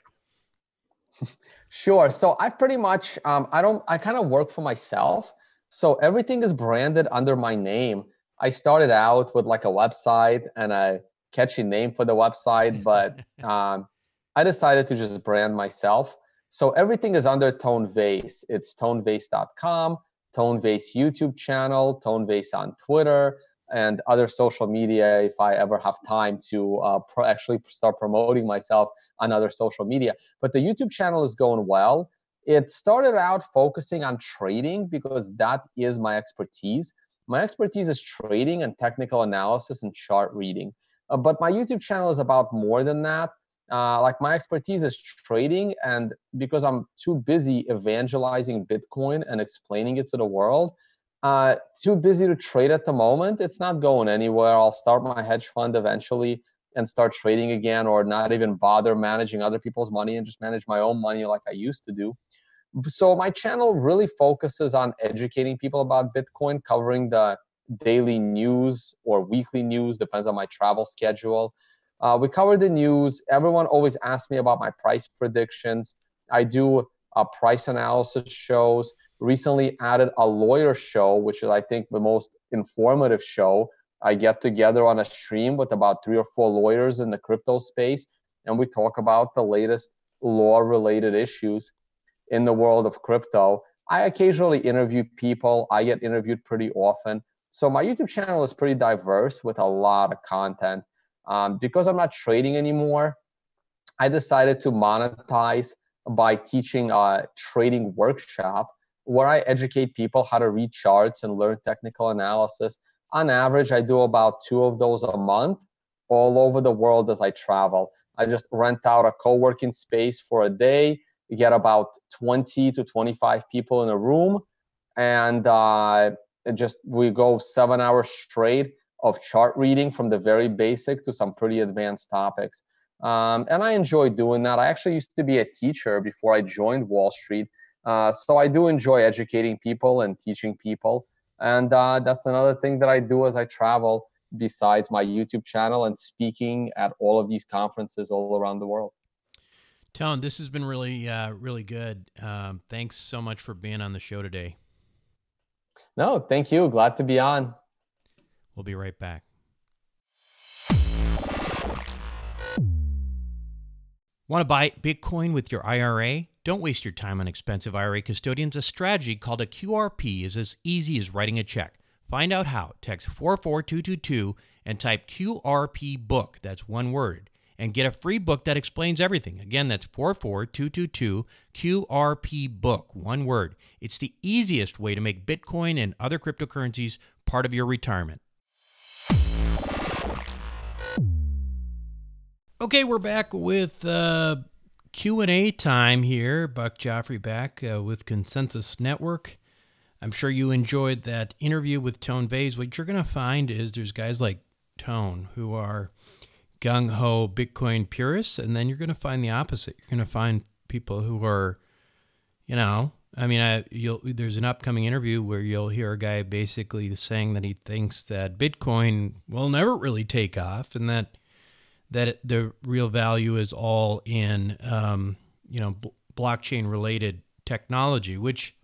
Sure. So I've pretty much, I kind of work for myself. So everything is branded under my name. I started out with like a website and a catchy name for the website, but I decided to just brand myself. So everything is under Tone Vays. It's tonevays.com, Tone Vays YouTube channel, Tone Vays on Twitter, and other social media if I ever have time to actually start promoting myself on other social media. But the YouTube channel is going well. It started out focusing on trading because that is my expertise. My expertise is trading and technical analysis and chart reading. But my YouTube channel is about more than that. Like my expertise is trading, and because I'm too busy evangelizing Bitcoin and explaining it to the world, too busy to trade at the moment. It's not going anywhere. I'll start my hedge fund eventually and start trading again, or not even bother managing other people's money and just manage my own money like I used to do. So my channel really focuses on educating people about Bitcoin, covering the daily news or weekly news, depends on my travel schedule. We cover the news. Everyone always asks me about my price predictions. I do price analysis shows. Recently added a lawyer show, which is, I think, the most informative show. I get together on a stream with about 3 or 4 lawyers in the crypto space, and we talk about the latest law-related issues in the world of crypto. I occasionally interview people. I get interviewed pretty often. So my YouTube channel is pretty diverse with a lot of content. Because I'm not trading anymore, I decided to monetize by teaching a trading workshop where I educate people how to read charts and learn technical analysis. On average, I do about 2 of those a month all over the world as I travel. I just rent out a co-working space for a day. You get about 20 to 25 people in a room, and we go 7 hours straight of chart reading from the very basic to some pretty advanced topics. And I enjoy doing that. I actually used to be a teacher before I joined Wall Street. So I do enjoy educating people and teaching people. And that's another thing that I do as I travel, besides my YouTube channel and speaking at all of these conferences all around the world. Tone, this has been really, really good. Thanks so much for being on the show today. No, thank you. Glad to be on. We'll be right back. Want to buy Bitcoin with your IRA? Don't waste your time on expensive IRA custodians. A strategy called a QRP is as easy as writing a check. Find out how. Text 44222 and type QRP book. That's one word. And get a free book that explains everything. Again, that's 44222 QRP book. One word. It's the easiest way to make Bitcoin and other cryptocurrencies part of your retirement. Okay, we're back with Q&A time here. Buck Joffrey back with Consensus Network. I'm sure you enjoyed that interview with Tone Vays. What you're going to find is there's guys like Tone who are gung-ho Bitcoin purists, and then you're going to find the opposite. You're going to find people who are, there's an upcoming interview where you'll hear a guy basically saying that he thinks that Bitcoin will never really take off, and that the real value is all in, blockchain-related technology, which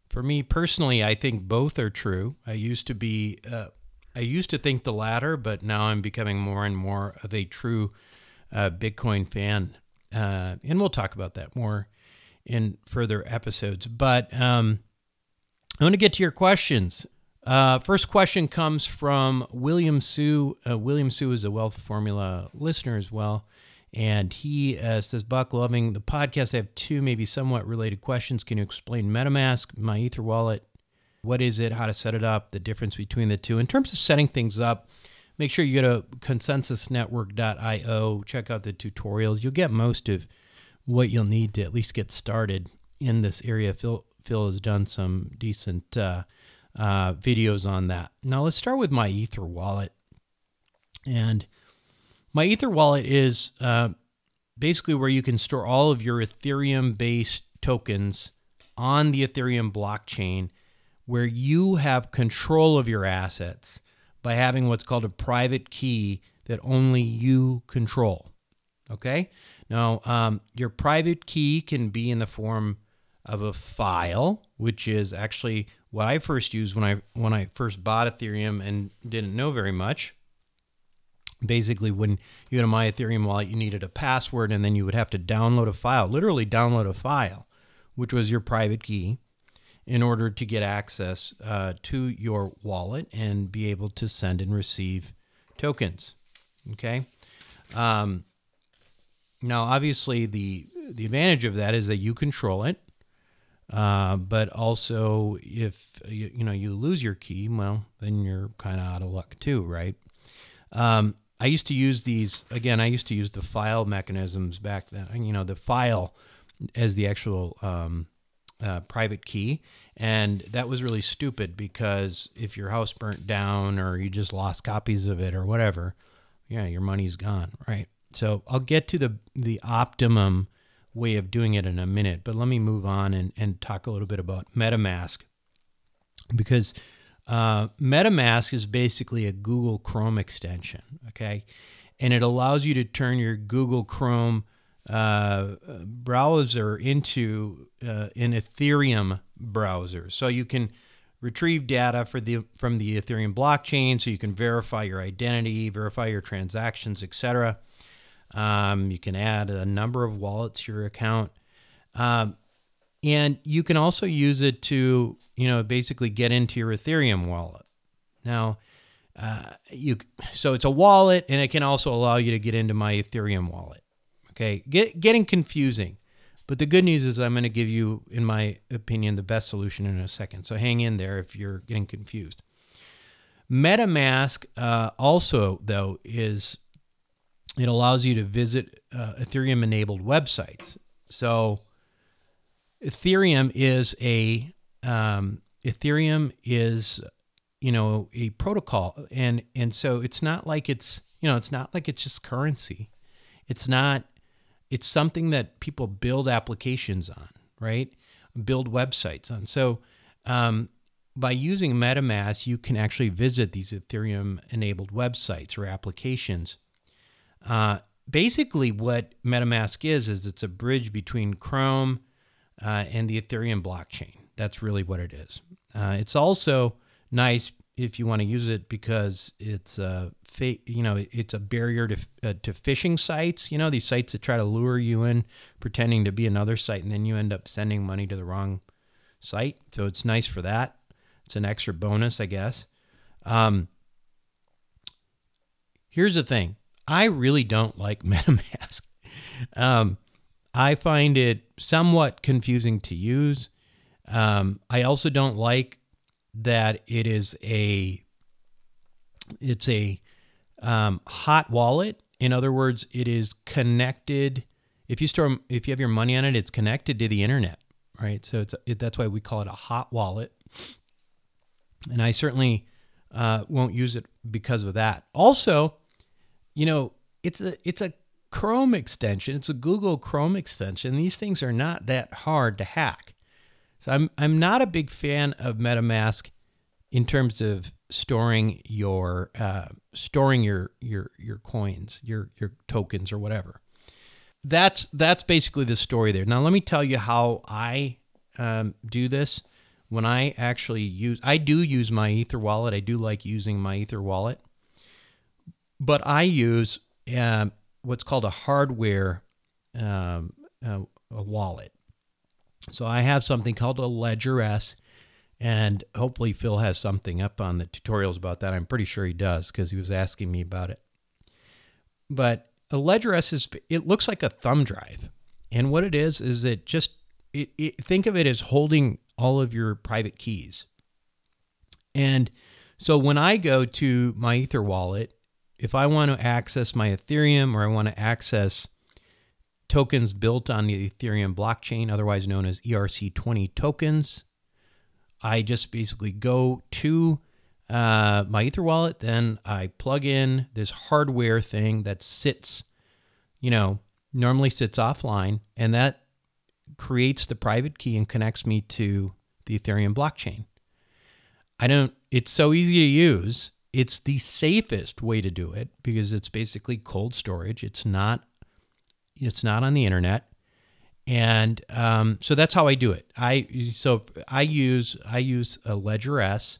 for me personally, I think both are true. I used to think the latter, but now I'm becoming more and more of a true Bitcoin fan. And we'll talk about that more in further episodes. But I want to get to your questions. First question comes from William Sue. William Sue is a Wealth Formula listener as well. And he says, Buck, loving the podcast. I have 2 maybe somewhat related questions. Can you explain MetaMask, my Ether wallet? What is it? How to set it up? The difference between the two. In terms of setting things up, make sure you go to consensusnetwork.io. Check out the tutorials. You'll get most of what you'll need to at least get started in this area. Phil has done some decent videos on that. Now let's start with my Ether wallet. And my Ether wallet is basically where you can store all of your Ethereum-based tokens on the Ethereum blockchain, where you have control of your assets by having what's called a private key that only you control. Okay? Now, your private key can be in the form of a file, which is actually what I first used when I first bought Ethereum and didn't know very much. Basically, when you go to my Ethereum wallet, you needed a password, and then you would have to download a file, literally download a file, which was your private key, in order to get access to your wallet and be able to send and receive tokens. Okay. Now, obviously, the advantage of that is that you control it, but also if you lose your key, well, then you're kind of out of luck too, right? I used to use these, again, I used to use the file mechanisms back then, the file as the actual private key. And that was really stupid, because if your house burnt down or you just lost copies of it or whatever, yeah, your money's gone, right? So I'll get to the optimum way of doing it in a minute, but let me move on and talk a little bit about MetaMask, because MetaMask is basically a Google Chrome extension, okay? And it allows you to turn your Google Chrome browser into an Ethereum browser. So you can retrieve data from the Ethereum blockchain, so you can verify your identity, verify your transactions, etc. You can add a number of wallets to your account. And you can also use it to, basically get into your Ethereum wallet. Now, so it's a wallet, and it can also allow you to get into my Ethereum wallet. Okay, getting confusing. But the good news is I'm going to give you, in my opinion, the best solution in a second. So hang in there if you're getting confused. MetaMask also, though, it allows you to visit Ethereum-enabled websites. So Ethereum is a protocol, and so it's not like it's just currency. It's something that people build applications on, right? Build websites on. So by using MetaMask, you can actually visit these Ethereum-enabled websites or applications. Basically, what MetaMask is it's a bridge between Chrome and the Ethereum blockchain. That's really what it is. It's also nice if you want to use it because it's it's a barrier to phishing sites. These sites that try to lure you in, pretending to be another site, and then you end up sending money to the wrong site. So it's nice for that. It's an extra bonus, I guess. Here's the thing. I really don't like MetaMask. I find it somewhat confusing to use. I also don't like that it's a hot wallet. In other words, it is connected. If you have your money on it, it's connected to the internet, right? So that's why we call it a hot wallet. And I certainly won't use it because of that. Also, it's a Chrome extension. It's a Google Chrome extension. These things are not that hard to hack. So I'm not a big fan of MetaMask in terms of storing your coins, your tokens or whatever. That's basically the story there. Now let me tell you how I do this. When I actually use my Ether wallet. I do like using my Ether wallet, but I use what's called a hardware a wallet. So I have something called a Ledger S, and hopefully Phil has something up on the tutorials about that. I'm pretty sure he does because he was asking me about it. But a Ledger S it looks like a thumb drive, and what it is think of it as holding all of your private keys. And so when I go to my Ether wallet, if I want to access my Ethereum or I want to access tokens built on the Ethereum blockchain, otherwise known as ERC20 tokens, I just basically go to my Ether wallet, then I plug in this hardware thing that sits, normally sits offline, and that creates the private key and connects me to the Ethereum blockchain. It's so easy to use. It's the safest way to do it because it's basically cold storage. It's not on the internet. And so that's how I do it. I use a Ledger S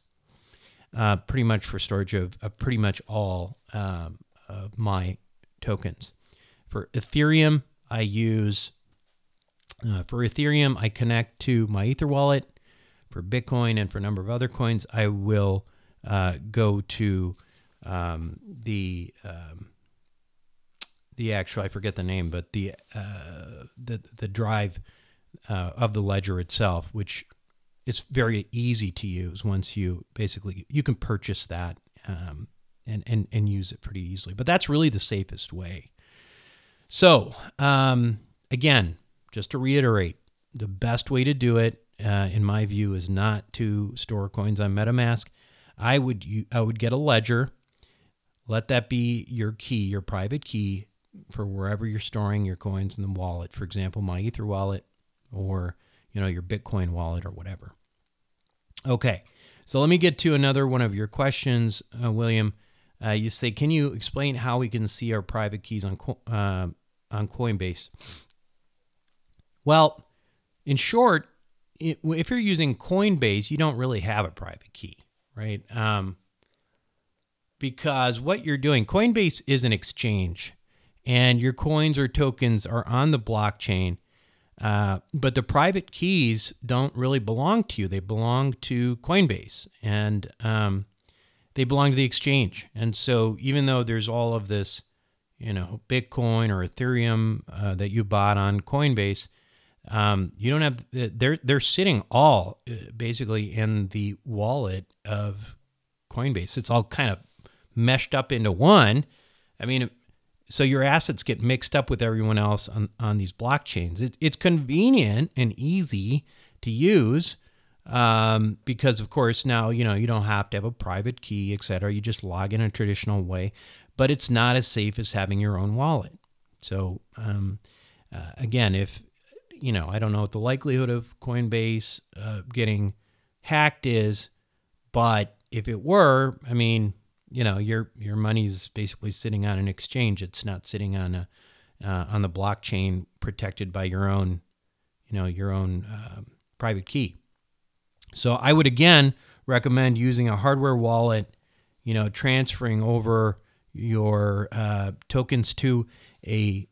pretty much for storage of pretty much all of my tokens. For Ethereum, I connect to my Ether wallet. For Bitcoin and for a number of other coins, I will go to the actual, I forget the name, but the drive of the ledger itself, which is very easy to use once you can purchase that and use it pretty easily. But that's really the safest way. So again, just to reiterate, the best way to do it, in my view, is not to store coins on MetaMask. I would get a ledger, let that be your key, your private key for wherever you're storing your coins in the wallet. For example, my Ether wallet, or your Bitcoin wallet, or whatever. Okay, so let me get to another one of your questions, William. You say, can you explain how we can see our private keys on Coinbase? Well, in short, if you're using Coinbase, you don't really have a private key, right? Because what you're doing, Coinbase is an exchange, and your coins or tokens are on the blockchain, but the private keys don't really belong to you. They belong to Coinbase, and they belong to the exchange. And so even though there's all of this, Bitcoin or Ethereum that you bought on Coinbase, you don't have, they're sitting all basically in the wallet of Coinbase. It's all kind of meshed up into one. I mean, so your assets get mixed up with everyone else on these blockchains. It's convenient and easy to use because, of course, now, you don't have to have a private key, et cetera. You just log in a traditional way, but it's not as safe as having your own wallet. So, again, if, I don't know what the likelihood of Coinbase getting hacked is, but if it were, I mean, your money's basically sitting on an exchange. It's not sitting on the blockchain protected by your own private key. So I would again recommend using a hardware wallet, transferring over your tokens to a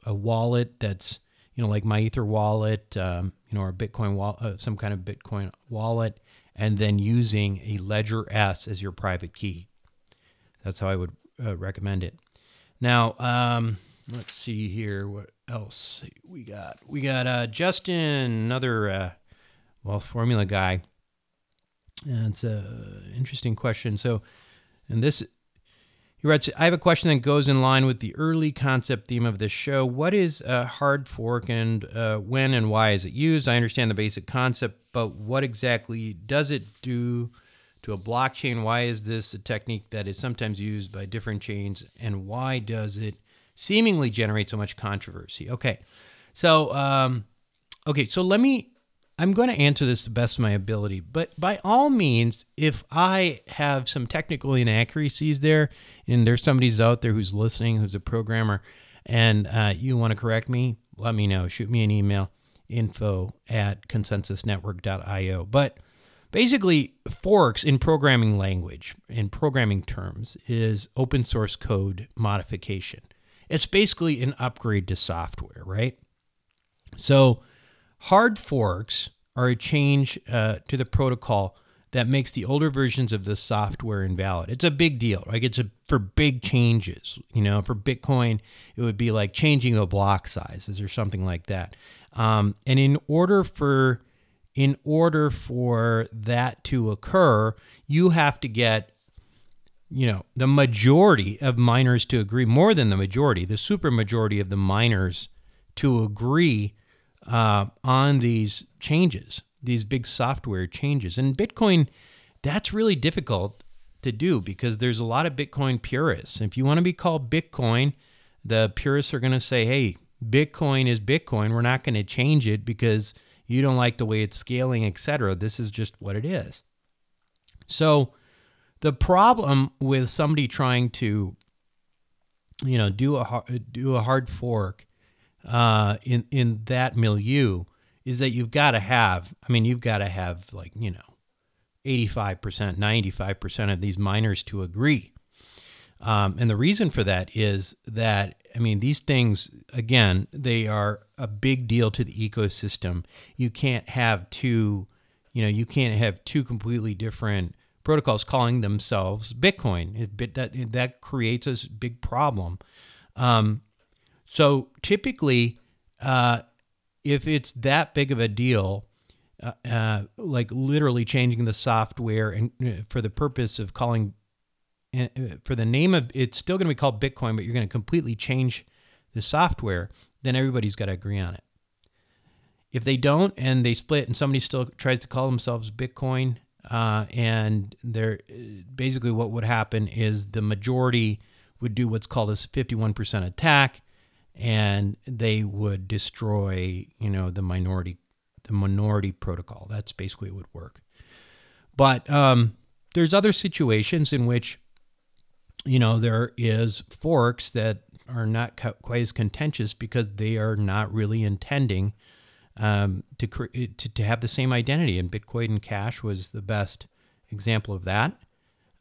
wallet that's, like my Ether wallet, or a Bitcoin wallet, some kind of Bitcoin wallet, and then using a Ledger S as your private key. That's how I would recommend it. Now, let's see here. What else we got? We got Justin, another wealth formula guy. And it's an interesting question. So, and this, he writes, I have a question that goes in line with the early concept theme of this show. What is a hard fork, and when and why is it used? I understand the basic concept, but what exactly does it do to a blockchain? Why is this a technique that is sometimes used by different chains, and why does it seemingly generate so much controversy? Okay, so I'm going to answer this to the best of my ability, but by all means, if I have some technical inaccuracies there, and there's somebody out there who's listening, who's a programmer, and you want to correct me, let me know. Shoot me an email, info@consensusnetwork.io. But basically, forks in programming language, in programming terms, is open source code modification. It's basically an upgrade to software, right? So hard forks are a change to the protocol that makes the older versions of the software invalid. It's a big deal, right? It's for big changes. For Bitcoin, it would be like changing the block sizes or something like that. And in order for that to occur, you have to get, the majority of miners to agree, more than the majority, the super majority of the miners to agree on these changes, these big software changes. And Bitcoin, that's really difficult to do because there's a lot of Bitcoin purists. If you want to be called Bitcoin, the purists are going to say, hey, Bitcoin is Bitcoin. We're not going to change it because you don't like the way it's scaling, etc. This is just what it is. So the problem with somebody trying to, do a hard fork in that milieu is that you've got to have like, 85%, 95% of these miners to agree. And the reason for that is that, these things, again, they are a big deal to the ecosystem. You can't have two completely different protocols calling themselves Bitcoin. That creates a big problem. So typically, if it's that big of a deal, like literally changing the software and for the purpose of calling, for the name of, it's still going to be called Bitcoin, but you're going to completely change the software, then everybody's got to agree on it. If they don't and they split and somebody still tries to call themselves Bitcoin, and they're basically what would happen is the majority would do what's called a 51% attack, and they would destroy, the minority protocol. That's basically what would work. But there's other situations in which, there is forks that are not quite as contentious because they are not really intending to have the same identity. And Bitcoin Cash was the best example of that.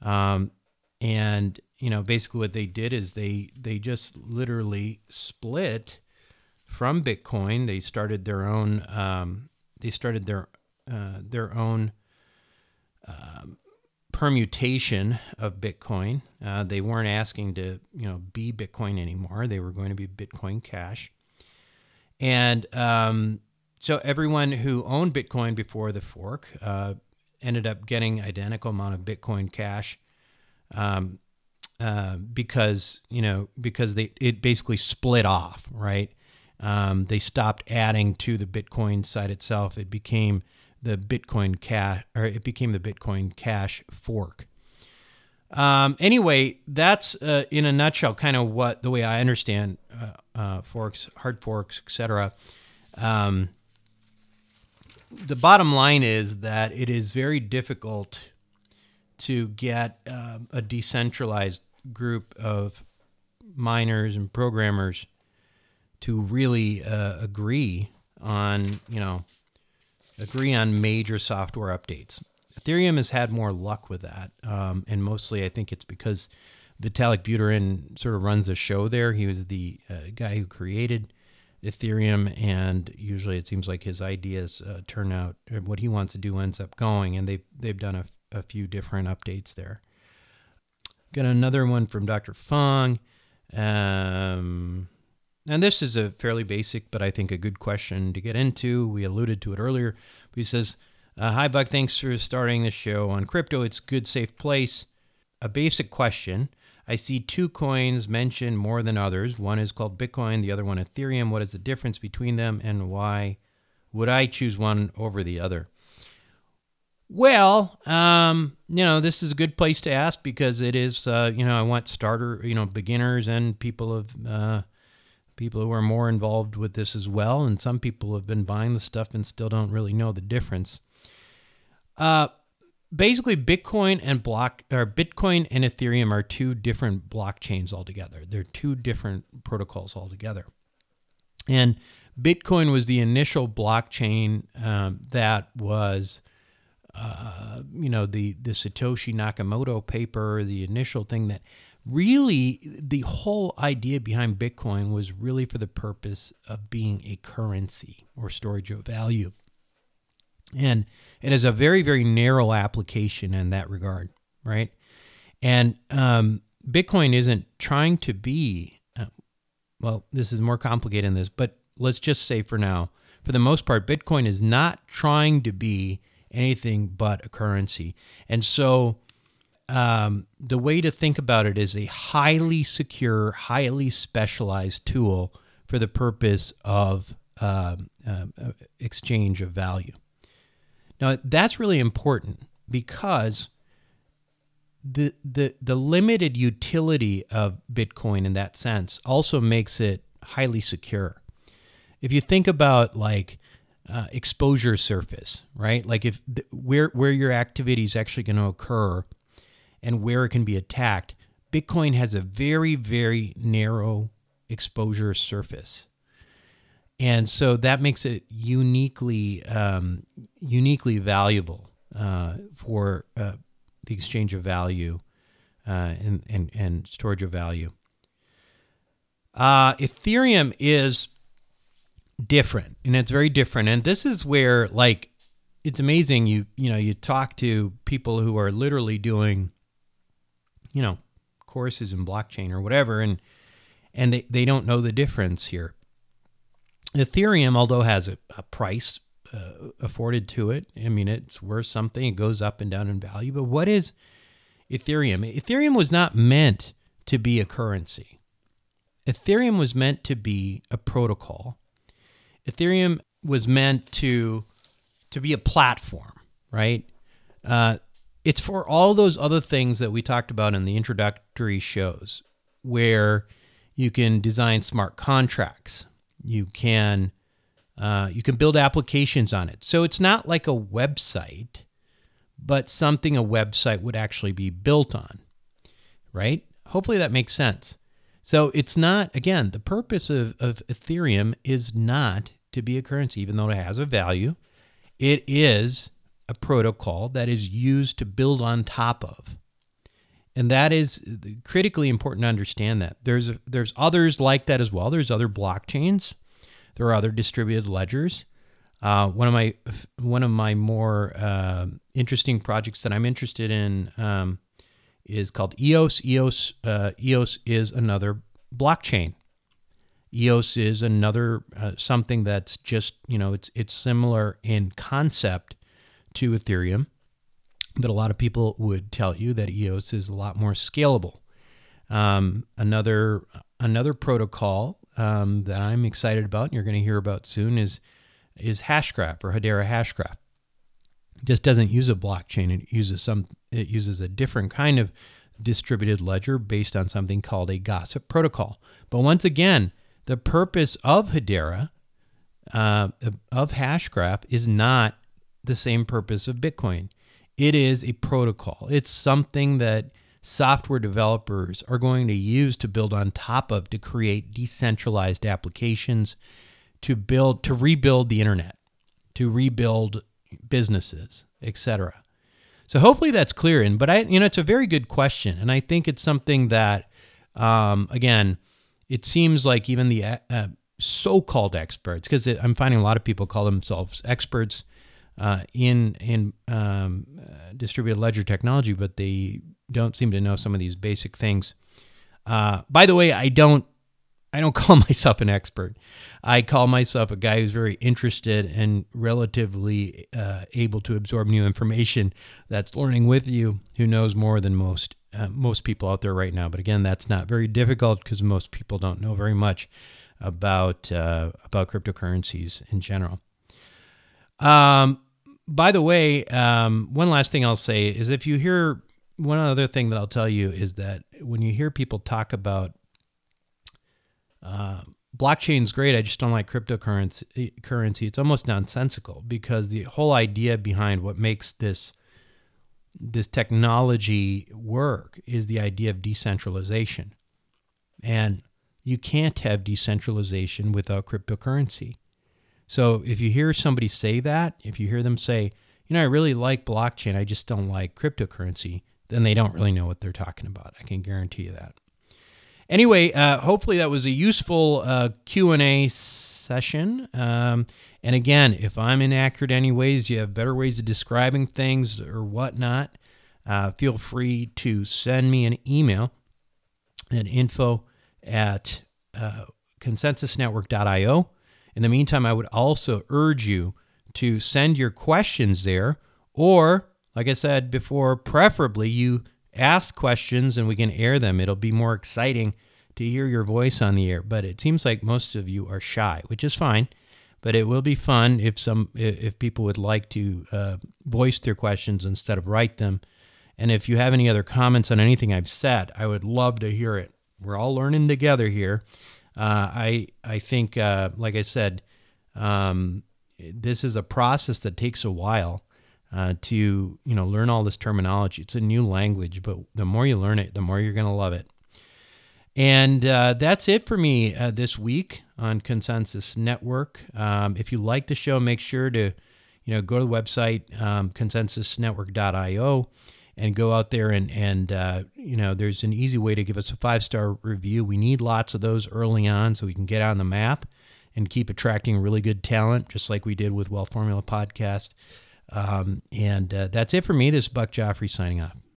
And basically what they did is they just literally split from Bitcoin. They started their own. Their own permutation of Bitcoin. They weren't asking to be Bitcoin anymore. They were going to be Bitcoin Cash. And so everyone who owned Bitcoin before the fork ended up getting identical amount of Bitcoin Cash because it basically split off, right? They stopped adding to the Bitcoin side itself. It became the Bitcoin Cash, or it became the Bitcoin Cash fork. Anyway, that's in a nutshell kind of what the way I understand forks, hard forks, etc. The bottom line is that it is very difficult to get a decentralized group of miners and programmers to really agree on major software updates. Ethereum has had more luck with that, and mostly I think it's because Vitalik Buterin sort of runs the show there. He was the guy who created Ethereum, and usually it seems like his ideas turn out, or what he wants to do ends up going, and they've done a few different updates there. Got another one from Dr. Fung. And this is a fairly basic, but I think a good question to get into. We alluded to it earlier. But he says, hi, Buck. Thanks for starting the show on crypto. It's a good, safe place. A basic question. I see two coins mentioned more than others. One is called Bitcoin, the other one Ethereum. What is the difference between them, and why would I choose one over the other? Well, this is a good place to ask because it is, I want beginners and people who are more involved with this as well. And some people have been buying the stuff and still don't really know the difference. Basically, Bitcoin and Ethereum are two different blockchains altogether. They're two different protocols altogether. And Bitcoin was the initial blockchain that was, the Satoshi Nakamoto paper, the initial thing that really, the whole idea behind Bitcoin was really for the purpose of being a currency or storage of value. And it is a very, very narrow application in that regard, right? And Bitcoin isn't trying to be, this is more complicated than this, but let's just say for now, for the most part, Bitcoin is not trying to be anything but a currency. And so the way to think about it is a highly secure, highly specialized tool for the purpose of exchange of value. Now, that's really important because the limited utility of Bitcoin in that sense also makes it highly secure. If you think about like exposure surface, right? Like if where your activity is actually going to occur and where it can be attacked, Bitcoin has a very, very narrow exposure surface. And so that makes it uniquely valuable for the exchange of value and storage of value. Ethereum is different, and it's very different. And this is where, like, it's amazing. You talk to people who are literally doing, courses in blockchain or whatever, and they don't know the difference here. Ethereum, although has a price afforded to it, I mean, it's worth something. It goes up and down in value. But what is Ethereum? Ethereum was not meant to be a currency. Ethereum was meant to be a protocol. Ethereum was meant to be a platform, right? It's for all those other things that we talked about in the introductory shows, where you can design smart contracts. You can build applications on it. So it's not like a website, but something a website would actually be built on, right? Hopefully that makes sense. So it's not, again, the purpose of Ethereum is not to be a currency, even though it has a value. It is a protocol that is used to build on top of. And that is critically important to understand that. There's others like that as well. There's other blockchains. There are other distributed ledgers. One of my more interesting projects that I'm interested in is called EOS. EOS is another blockchain. EOS is another something that's just, it's similar in concept to Ethereum, but a lot of people would tell you that EOS is a lot more scalable. Another protocol that I'm excited about, and you're going to hear about soon, is Hashgraph or Hedera Hashgraph. It just doesn't use a blockchain. It uses a different kind of distributed ledger based on something called a gossip protocol. But once again, the purpose of Hedera, of Hashgraph, is not the same purpose of Bitcoin. It is a protocol. It's something that software developers are going to use to build on top of, to create decentralized applications, to rebuild the internet, to rebuild businesses, etc. So hopefully that's clear. But it's a very good question, and I think it's something that, again, it seems like even the so-called experts, because I'm finding a lot of people call themselves experts in distributed ledger technology, but they don't seem to know some of these basic things. By the way, I don't call myself an expert. I call myself a guy who's very interested and relatively able to absorb new information, that's learning with you, who knows more than most people out there right now. But again, that's not very difficult because most people don't know very much about cryptocurrencies in general. By the way, one last thing I'll say is, if you hear, one other thing that I'll tell you is that when you hear people talk about blockchain's great, I just don't like cryptocurrency, it's almost nonsensical, because the whole idea behind what makes this technology work is the idea of decentralization. And you can't have decentralization without cryptocurrency. So if you hear somebody say that, if you hear them say, I really like blockchain, I just don't like cryptocurrency, then they don't really know what they're talking about. I can guarantee you that. Anyway, hopefully that was a useful Q&A session. And again, if I'm inaccurate anyways, you have better ways of describing things or whatnot, feel free to send me an email at info@consensusnetwork.io. In the meantime, I would also urge you to send your questions there, or, like I said before, preferably you ask questions and we can air them. It'll be more exciting to hear your voice on the air, but it seems like most of you are shy, which is fine, but it will be fun if people would like to voice their questions instead of write them, And if you have any other comments on anything I've said, I would love to hear it. We're all learning together here. I think, like I said, this is a process that takes a while to learn all this terminology. It's a new language, but the more you learn it, the more you're going to love it. And that's it for me this week on Consensus Network. If you like the show, make sure to go to the website consensusnetwork.io and go out there and there's an easy way to give us a 5-star review. We need lots of those early on so we can get on the map and keep attracting really good talent, just like we did with Well Formula Podcast. And that's it for me. This is Buck Joffrey signing off.